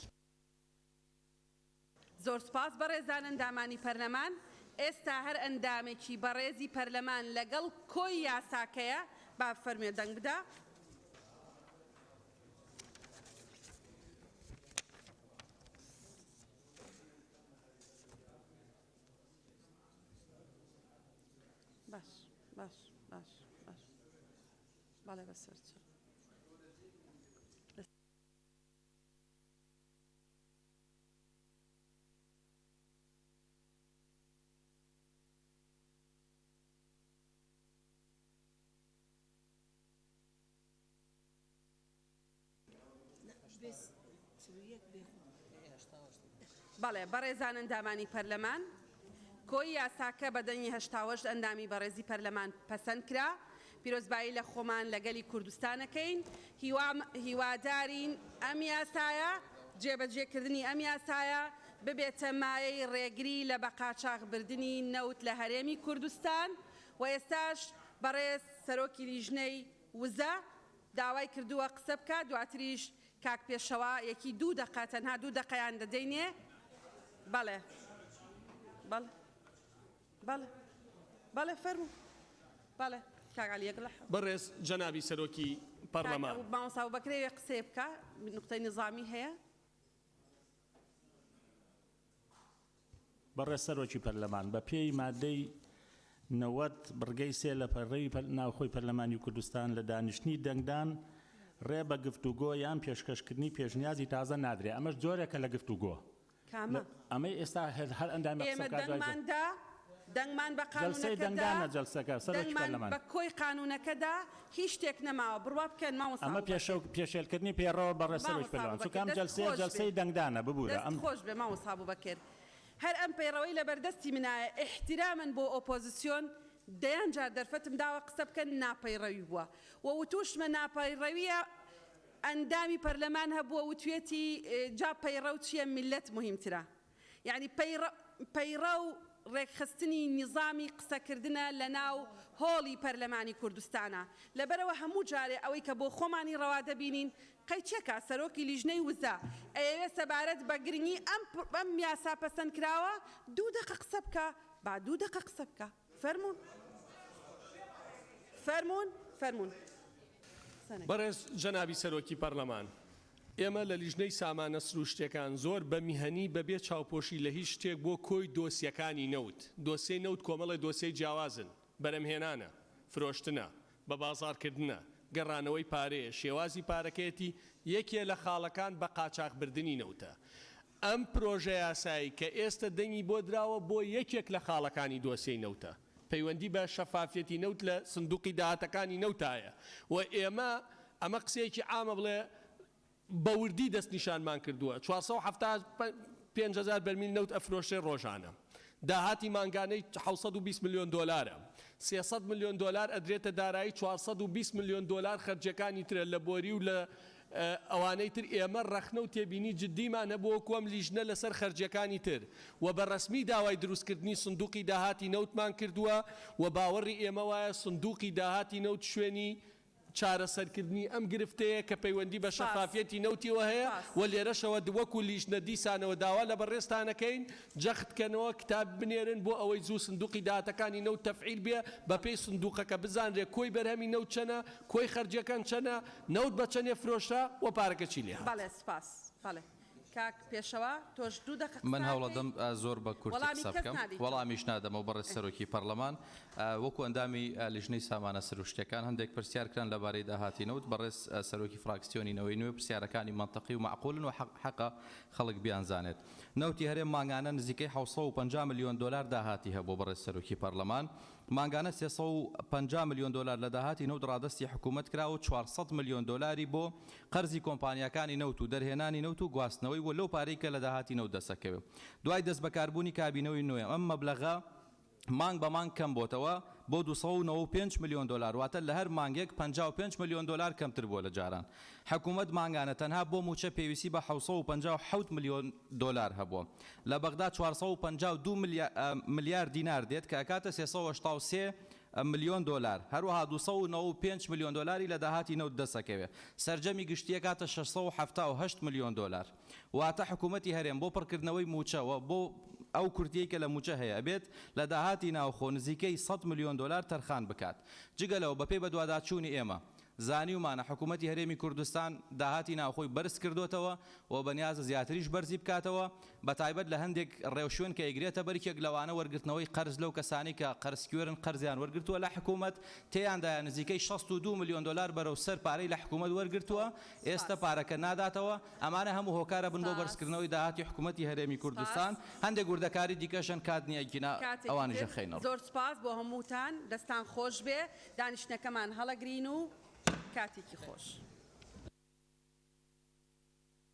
A: زۆر سپاس بەڕێزان ئەندامانی پەرلەمان ئێستا هەر ئەندامێکی بەڕێزی پەرلەمان لەگەڵ کۆی یاساکەیە با فەرمێ دەنگ بدا باش باڵێ بەسەر بەڵێ بەڕێزان ئەندامانی پەرلەمان کۆی یاساکە بەدەنگی 88 ئەندامی بەڕێزی پەرلەمان پەسەند کرا پیرۆزبایی لە خۆمان لەگەلی کوردستانەکەین هیوادارین ئەم یاسایە جێبەجێکردنی ئەم یاسایە ببێتە مایەی ڕێگری لە بەقاچاقبردنی نەوت لە هەرێمی کوردستان و ئێستاش بەڕێز سەرۆکی لیژنەی وزە داوای کردووە قسە بکات دواتریش کاک پێشەوە یەکی 2 دقە تەنها 2 دقەیان دەدەینێ بەڵێ بەڵێ فەرموو بەڵێ کاگالیەک لە
H: بەڕێز جەنابی سەرۆکی پەرلەمان
A: مامۆستا بەکرێوێ قسێ بکە نقطەی نظامی هەیە
L: بەڕێز سەرۆکی پەرلەمان بە پێی مادەی 90 بڕگەی 3 لە پەڕێی ناوخۆی پەرلەمانی کوردستان لە دانیشتنی دەنگدان ڕێ بە گفتوگۆ یان پێشکەشکردنی پێشنیازی تازە نادرێ ئەمەش جۆرێکە لە گفتوگۆ ئەمەی ئێستا هەر ئەندامی
A: دەنگمان بە قانونەکەدا بە کۆی قانونەکەدا هیچ شتێک نەماوە بڕوا بکەن مامۆستا
L: ئەمە پێشێلکردنی پێڕەوە بەڕێز سەرۆکی پەرلەمان چونکە جەلسەی دەنگدانە ببوورە
A: ئەم خۆش بێ مامۆستا بووبەکر هەر ئەم پەیڕەوەی لە بەردەستی منایە احترامن بۆ ئۆپۆزیسیۆن دەیان جار دەرفەتم داوە قسە بکەن ناپەیڕەوی بووە و وتوشمە ناپەیڕەویە ئەندامی پەرلەمان هەبووە وتوێتی جا پەیڕە و چییە میلەت مهمترە یعنی پەیڕە و ڕێکخستنی نظامی قسەکردنە لە ناو هۆڵی پەرلەمانی کوردستانە لەبەرەوە هەموو جارێ ئەوەی کە بۆ خۆمانی ڕەوا دەبینین قەیچێکە سەرۆکی لیژنەی وزە ئەوێ سەبارەت بە گرنگی ئەم یاسا پەسەند کراوە 2 دقە قسە بکە با 2 دقە قسە بکە فەرمونون
H: بەڕێز جەنابی سەرۆکی پەرلەمان ئێمە لە لیژنەی سامانە سروشتەکان زۆر بە میهەنی بەبێ چاوپۆشی لە هیچ شتێک بۆ کۆی دۆسیەکانی نەوت دۆسیەی نەوت کۆمەڵی دۆسیەی جیاوازن بەرەمهێنانە فرۆشتنە بە بازارکردنە گەڕانەوەی پارەیە شێوازی پارەکەیەتی یەکێ لە خاڵەکان بە قاچاقبردننی نەوتە ئەم پرۆژە یاسایی کە ئێستا دەنگی بۆ دراوە بۆ یەکێک لە خاڵەکانی دۆسیەی نەوتە پەیوەندی بە شەفافەتی نەوت لە سندوقی داهاتەکانی نەوتایە و ئێمە ئەمە قسەیەکی عامە بڵێ بەوردی دەستنیشانمان کردووە 475,000 بەرمیل نەوت ئەفرۆشێ ڕۆژانە داهاتی مانگانەی 720 میلیۆن دۆلارە 300 میلیۆن دۆلار ئەدرێتە دارایی 420 میلیۆن دۆلار خەرجەکانی ترە لە بۆری و لە ئەوانەی تر ئێمە ڕەخنە و تێبینی جددیمان نەبووە کۆم لیژنە لەسەر خەرجیەکانی تر و بە ڕسمی داوای دروستکردنی سندوقی داهاتی نەوتمان کردووە و باوەڕی ئێمە وایە سندوقی داهاتی نەوت شوێنی چارەسەرکردنی ئەم گرفتەیە کە پەیوەندی بە شەفافیەتی نەوتیەوە هەیە و لێرەشەوە وەکو لیژنە دیسانەوە داوا لە بەڕێستانەکەین جەختکەنەوە کتاب بنێرن بۆ ئەوەی زوو سندوقی داهاتەکانی نەوت تەفعیل بێ بە پێی سندوقەکە بزانرێ کۆی بەرهەمی نەوت چەنە کۆی خەرجیەکان چەنە نەوت بە چەندێ فرۆشرا و پارەکە چی لێ
A: بەڵێ سپاس بەڵێ کاک پێشەوە تۆش دوو دقیقە
O: من هەوڵەدەم زۆر بە کورتی قسە بکەم وەڵامیش نادەمەوە بەڕێز سەرۆکی پەرلەمان وەکو ئەندامی لیژنەی سامانە سروشتیەکان هەندێک پرسیارکران لەبارەی داهاتی نەوت بەڕێز سەرۆکی فراکسیۆنی نەوەی نوێ پرسیارەکانی منطقی و معقولن و حەقە خەڵک بیانزانێت نەوتی هەرێم مانگانە نزیکەی 750 میلیۆن دلار داهاتی هەبوو بەڕێز سەرۆکی پەرلەمان مانگانە 350 میلیۆن دلار لە داهاتی نەوت ڕادستی حکوومەت کرا و 400 میلیۆن دلاری بۆ قەرزی کۆمپانیەکانی نەوت و دەرهێنانی نەوت و گواستنەوەی و لەو پارەی کە لە داهاتی نەوت دەسەکەوێت دوای دەست بەکاربوونی کابینەوەی نوێ ئەم مەبلەغە مانگ بە مانگ کەم بۆتەوە بۆ 295 میلیۆن دلار واتە لە هەر مانگێک 55 میلیۆن دلار کەمتر بووە لە جاران حکوومەت مانگانە تەنها بۆ موچە پێویستی بە 757 میلیۆن دلار هەبووە لە بەغدا 452 ملیار دینار دێت کە ئەکاتە 383 میلیۆن دلار هەروەها 295 میلیۆن دلاری لە داهاتی نەوت دەسەکەوێت سەرجەمی گشتیە کاتە 678 میلیۆن دلار واتە حکوومەتی هەرێم بۆ پڕکردنەوەی موچەوە بۆ ئەو کورتیەی کە لە موچە هەیە بێت لە داهاتی ناوخۆ نزیکەی 100 میلیۆن دلار تەرخان بکات جگەلەوە بەپێی بە دوواداچوونی ئێمە زانیومانە حکوومەتی هەرێمی کوردستان داهاتی ناوخۆی بەرز کردوتەوە و بەنیازە زیاتریش بەرزی بکاتەوە بە تایبەت لە هەندێک ڕێوشوێن کە ئەگرێتە بەرکێک لەوانە وەرگرتنەوەی قەرز لەو کەسانی کە قەرزکوێرن قەرزیان وەرگرتووە لە حکوومەت تێیاندایە نزیکەی 62 میلیۆن دلار بەرەو سەر پارەی لە حکوومەت وەرگرتووە ئێستا پارەکە ناداتەوە ئەمانە هەموو هۆکارە بن بۆ بەرزکردنەوەی داهاتی حکوومەتی هەرێمی کوردستان هەندێک وردەکاری دیکەشن کاتنی ئەگینا ئەوانیش خەینەوە
A: زۆر سپاس بۆ هەمووتان دەستان خۆش بێ دانیشتەکەمان هەڵەگرین و کاتێکی خۆش